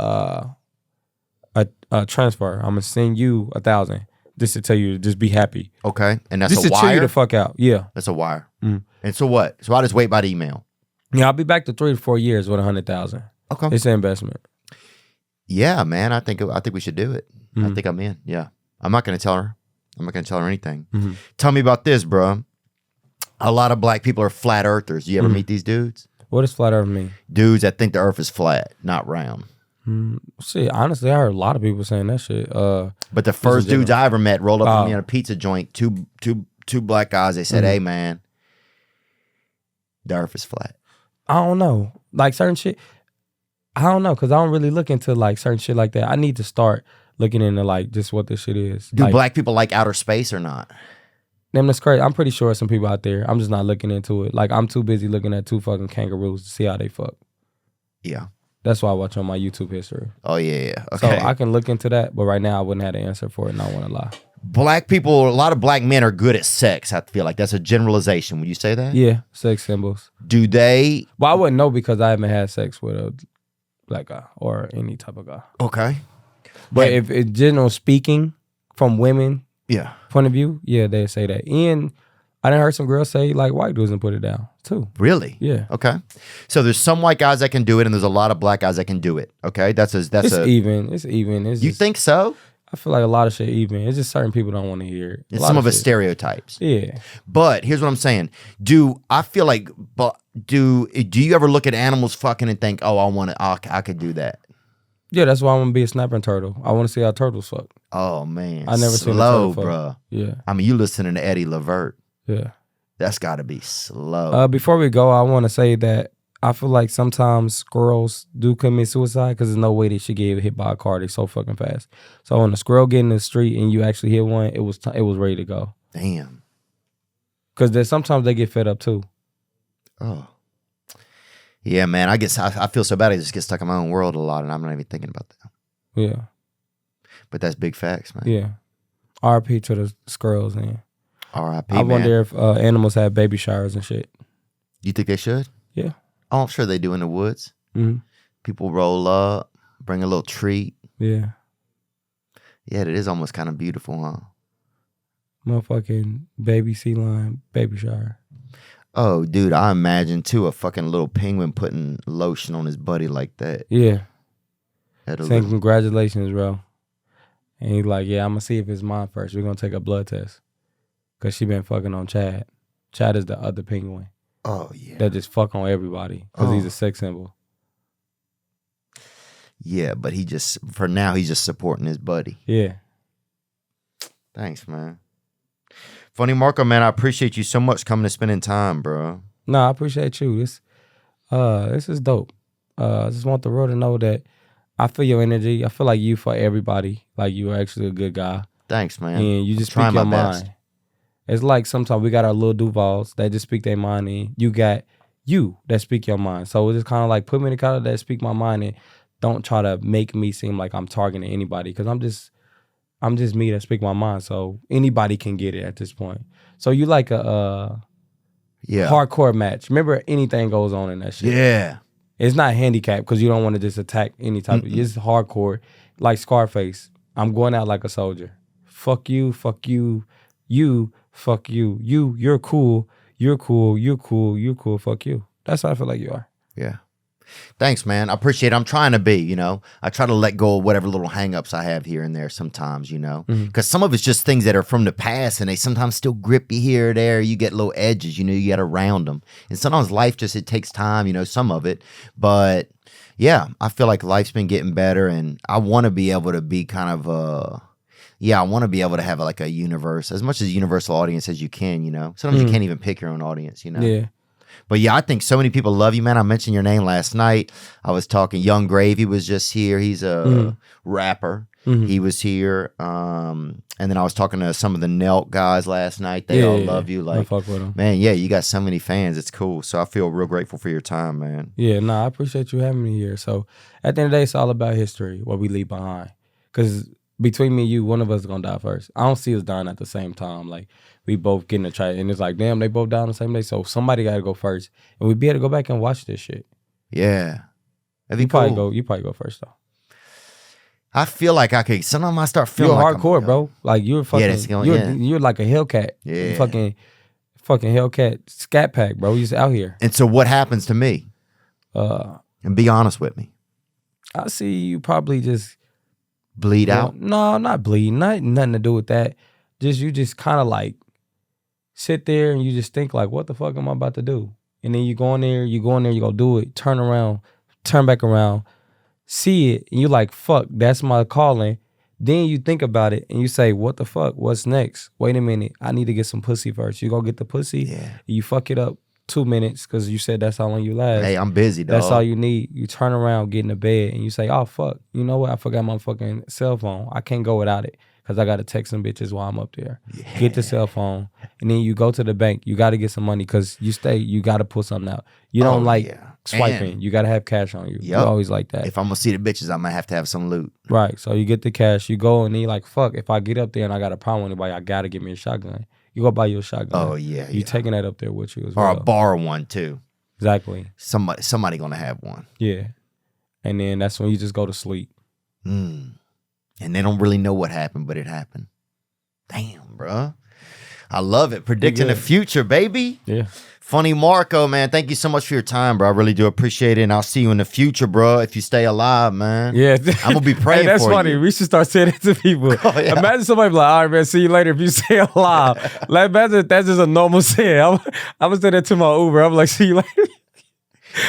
a transfer. I'm going to send you 1,000 just to tell you to just be happy. Okay. And that's just a wire? Just to chill you the fuck out. Yeah. That's a wire. And so what? So I just wait by the email. Yeah, I'll be back to 3 to 4 years with 100,000. Okay. It's an investment. Yeah, man. I think we should do it. I think I'm in. Yeah. I'm not going to tell her. I'm not going to tell her anything. Tell me about this, bro. A lot of black people are flat earthers. You ever meet these dudes? What does flat earth mean? Dudes that think the earth is flat, not round. Shit, honestly, I heard a lot of people saying that shit. But the first dudes I ever met rolled up with me on a pizza joint. Two black guys. They said, "Hey, man, the earth is flat." I don't know. Like certain shit, I don't know, because I don't really look into like certain shit like that. I need to start looking into like just what this shit is. Do like, black people like outer space or not? Damn, that's crazy. I'm pretty sure some people out there. I'm just not looking into it. Like I'm too busy looking at 2 fucking kangaroos to see how they fuck. Yeah. That's why I watch on my YouTube history. Oh, yeah. Okay. So I can look into that, but right now I wouldn't have the answer for it, and I want to lie. Black people, a lot of black men are good at sex. I feel like that's a generalization. Would you say that? Yeah, sex symbols. Do they? Well, I wouldn't know because I haven't had sex with a black guy or any type of guy. Okay. But if it's general speaking from women point of view, yeah, they say that. And I done heard some girls say like white dudes and put it down too. Really? Yeah. Okay. So there's some white guys that can do it, and there's a lot of black guys that can do it. Okay, it's even. It's even. You think so? I feel like a lot of shit even. It's just certain people don't want to hear it. It's some of it's stereotypes. Yeah. But here's what I'm saying. Do you ever look at animals fucking and think, oh, I could do that? Yeah, that's why I want to be a snapping turtle. I want to see how turtles fuck. Oh man, I never seen a turtle fuck. Bro. Yeah. I mean, you listening to Eddie Levert. Yeah. That's got to be slow. Before we go, I want to say that I feel like sometimes girls do commit suicide because there's no way they should get hit by a car. They're so fucking fast. So when a squirrel get in the street and you actually hit one, it was ready to go. Damn. Because sometimes they get fed up too. Oh. Yeah, man. I guess I feel so bad. I just get stuck in my own world a lot, and I'm not even thinking about that. Yeah. But that's big facts, man. Yeah. R.I.P. to the squirrels, man. R.I.P. I wonder if animals have baby showers and shit. You think they should? Yeah. Oh, I'm sure they do in the woods. Mm-hmm. People roll up, bring a little treat. Yeah. Yeah, it is almost kind of beautiful, huh? Motherfucking baby sea lion baby shower. Oh, dude, I imagine too a fucking little penguin putting lotion on his buddy like that. Yeah. Saying congratulations, bro. And he's like, yeah, I'm gonna see if it's mine first. We're gonna take a blood test. Cause she been fucking on Chad. Chad is the other penguin. Oh yeah. That just fuck on everybody. Cause he's a sex symbol. Yeah, but for now he's just supporting his buddy. Yeah. Thanks, man. Funny Marco, man, I appreciate you so much coming and spending time, bro. No, I appreciate you. This is dope. I just want the world to know that I feel your energy. I feel like you for everybody. Like you're actually a good guy. Thanks, man. And you just speak your mind. It's like sometimes we got our little Duvals that just speak their mind, and you got you that speak your mind. So it's just kind of like put me in the category that speak my mind, and don't try to make me seem like I'm targeting anybody, because I'm just me that speak my mind. So anybody can get it at this point. So you like a hardcore match. Remember, anything goes on in that shit. Yeah. It's not handicapped because you don't want to just attack any type of. It's hardcore. Like Scarface. I'm going out like a soldier. Fuck you, fuck you, you, fuck you. You're cool, you're cool, you're cool, you're cool, fuck you. That's how I feel like you are. Yeah. Thanks, man. I appreciate it. I'm trying to be, I try to let go of whatever little hangups I have here and there sometimes, because some of it's just things that are from the past, and they sometimes still grip you here or there. You get little edges, you get around them. And sometimes life it takes time, some of it. But yeah, I feel like life's been getting better, and I want to be able to be kind of I want to be able to have like a universe, as much as a universal audience as you can, Sometimes you can't even pick your own audience, Yeah. But yeah, I think so many people love you, man. I mentioned your name last night. I was talking, Young Gravy was just here. He's a rapper. He was here. And then I was talking to some of the Nelt guys last night. They all love you. Like, fuck with 'em. Man, yeah, you got so many fans. It's cool. So I feel real grateful for your time, man. Yeah, I appreciate you having me here. So at the end of the day, it's all about history, what we leave behind. Because between me and you, one of us is going to die first. I don't see us dying at the same time. Like, we both getting a try. And it's like, damn, they both die on the same day. So somebody got to go first. And we be able to go back and watch this shit. Yeah. You probably go first, though. I feel like I could. Sometimes I start feeling you're like hardcore, bro. Like you're fucking. You're like a Hellcat. Yeah. Fucking Hellcat scat pack, bro. He's out here. And so what happens to me? And be honest with me. I see you probably just bleed out. No, not bleed. Nothing to do with that. You just kind of like sit there and you just think like, what the fuck am I about to do? And then you go in there, you go do it. Turn around, turn back around. See it, and you like, fuck, that's my calling. Then you think about it, and you say, what the fuck? What's next? Wait a minute, I need to get some pussy first. You go get the pussy, you fuck it up 2 minutes, because you said that's how long you last. Hey, I'm busy, dog. That's all you need. You turn around, get in the bed, and you say, oh, fuck, you know what? I forgot my fucking cell phone. I can't go without it, because I got to text some bitches while I'm up there. Yeah. Get the cell phone, and then you go to the bank. You got to get some money, because you got to pull something out. You don't swiping. You got to have cash on you. You always like that. If I'm going to see the bitches, I might have to have some loot. Right. So you get the cash, you go, and then you're like, fuck, if I get up there and I got a problem with anybody, I got to get me a shotgun. You go buy you a shotgun. Oh, yeah. You taking that up there with you as well. Or well. I'll borrow one, too. Exactly. Somebody going to have one. Yeah. And then that's when you just go to sleep. And they don't really know what happened, but it happened. Damn, bro. I love it. Predicting the future, baby. Yeah. Funny Marco, man. Thank you so much for your time, bro. I really do appreciate it. And I'll see you in the future, bro. If you stay alive, man. Yeah. I'm going to be praying that's for funny. you. We should start saying it to people. Imagine somebody be like, all right, man, see you later if you stay alive. Like, imagine that's just a normal saying. I'm going to say that to my Uber. I'm like, see you later.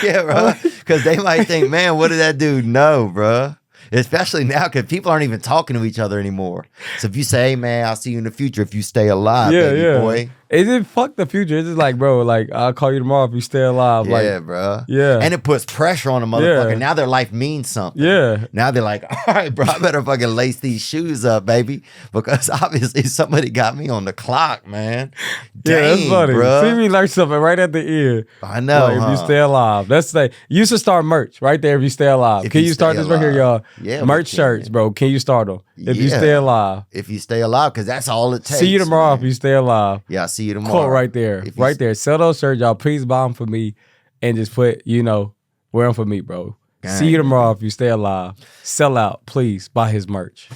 Yeah, bro. Because they might think, man, what did that dude know, bro? Especially now, because people aren't even talking to each other anymore. So if you say, hey, man, I'll see you in the future if you stay alive, baby boy. Is it fuck the future? It's just like, bro, like, I'll call you tomorrow if you stay alive. Yeah, like, bro. Yeah. And it puts pressure on a motherfucker. Now their life means something. Yeah. Now they're like, all right, bro, I better fucking lace these shoes up, baby. Because obviously somebody got me on the clock, man. Dang, yeah, that's funny. Bro. See me learn something right at the end. I know. Like, if you stay alive. That's like, you should start merch right there if you stay alive. Can you start this right here, y'all? Yeah. Merch shirts, bro. Can you start them? If you stay alive. If you stay alive, because that's all it takes. See you tomorrow if you stay alive. Yeah, I'll see you tomorrow. Quote right there. Right there. Sell those shirts, y'all. Please buy them for me and just put, wear them for me, bro. Dang. See you tomorrow if you stay alive. Sell out. Please buy his merch.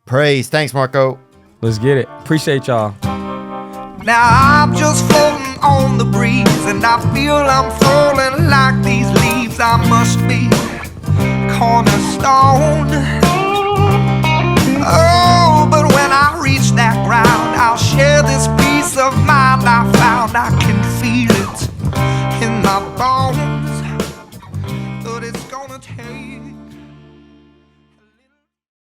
Praise. Thanks, Marco. Let's get it. Appreciate y'all. Now I'm just floating on the breeze, and I feel I'm falling like these leaves. I must be cornerstone.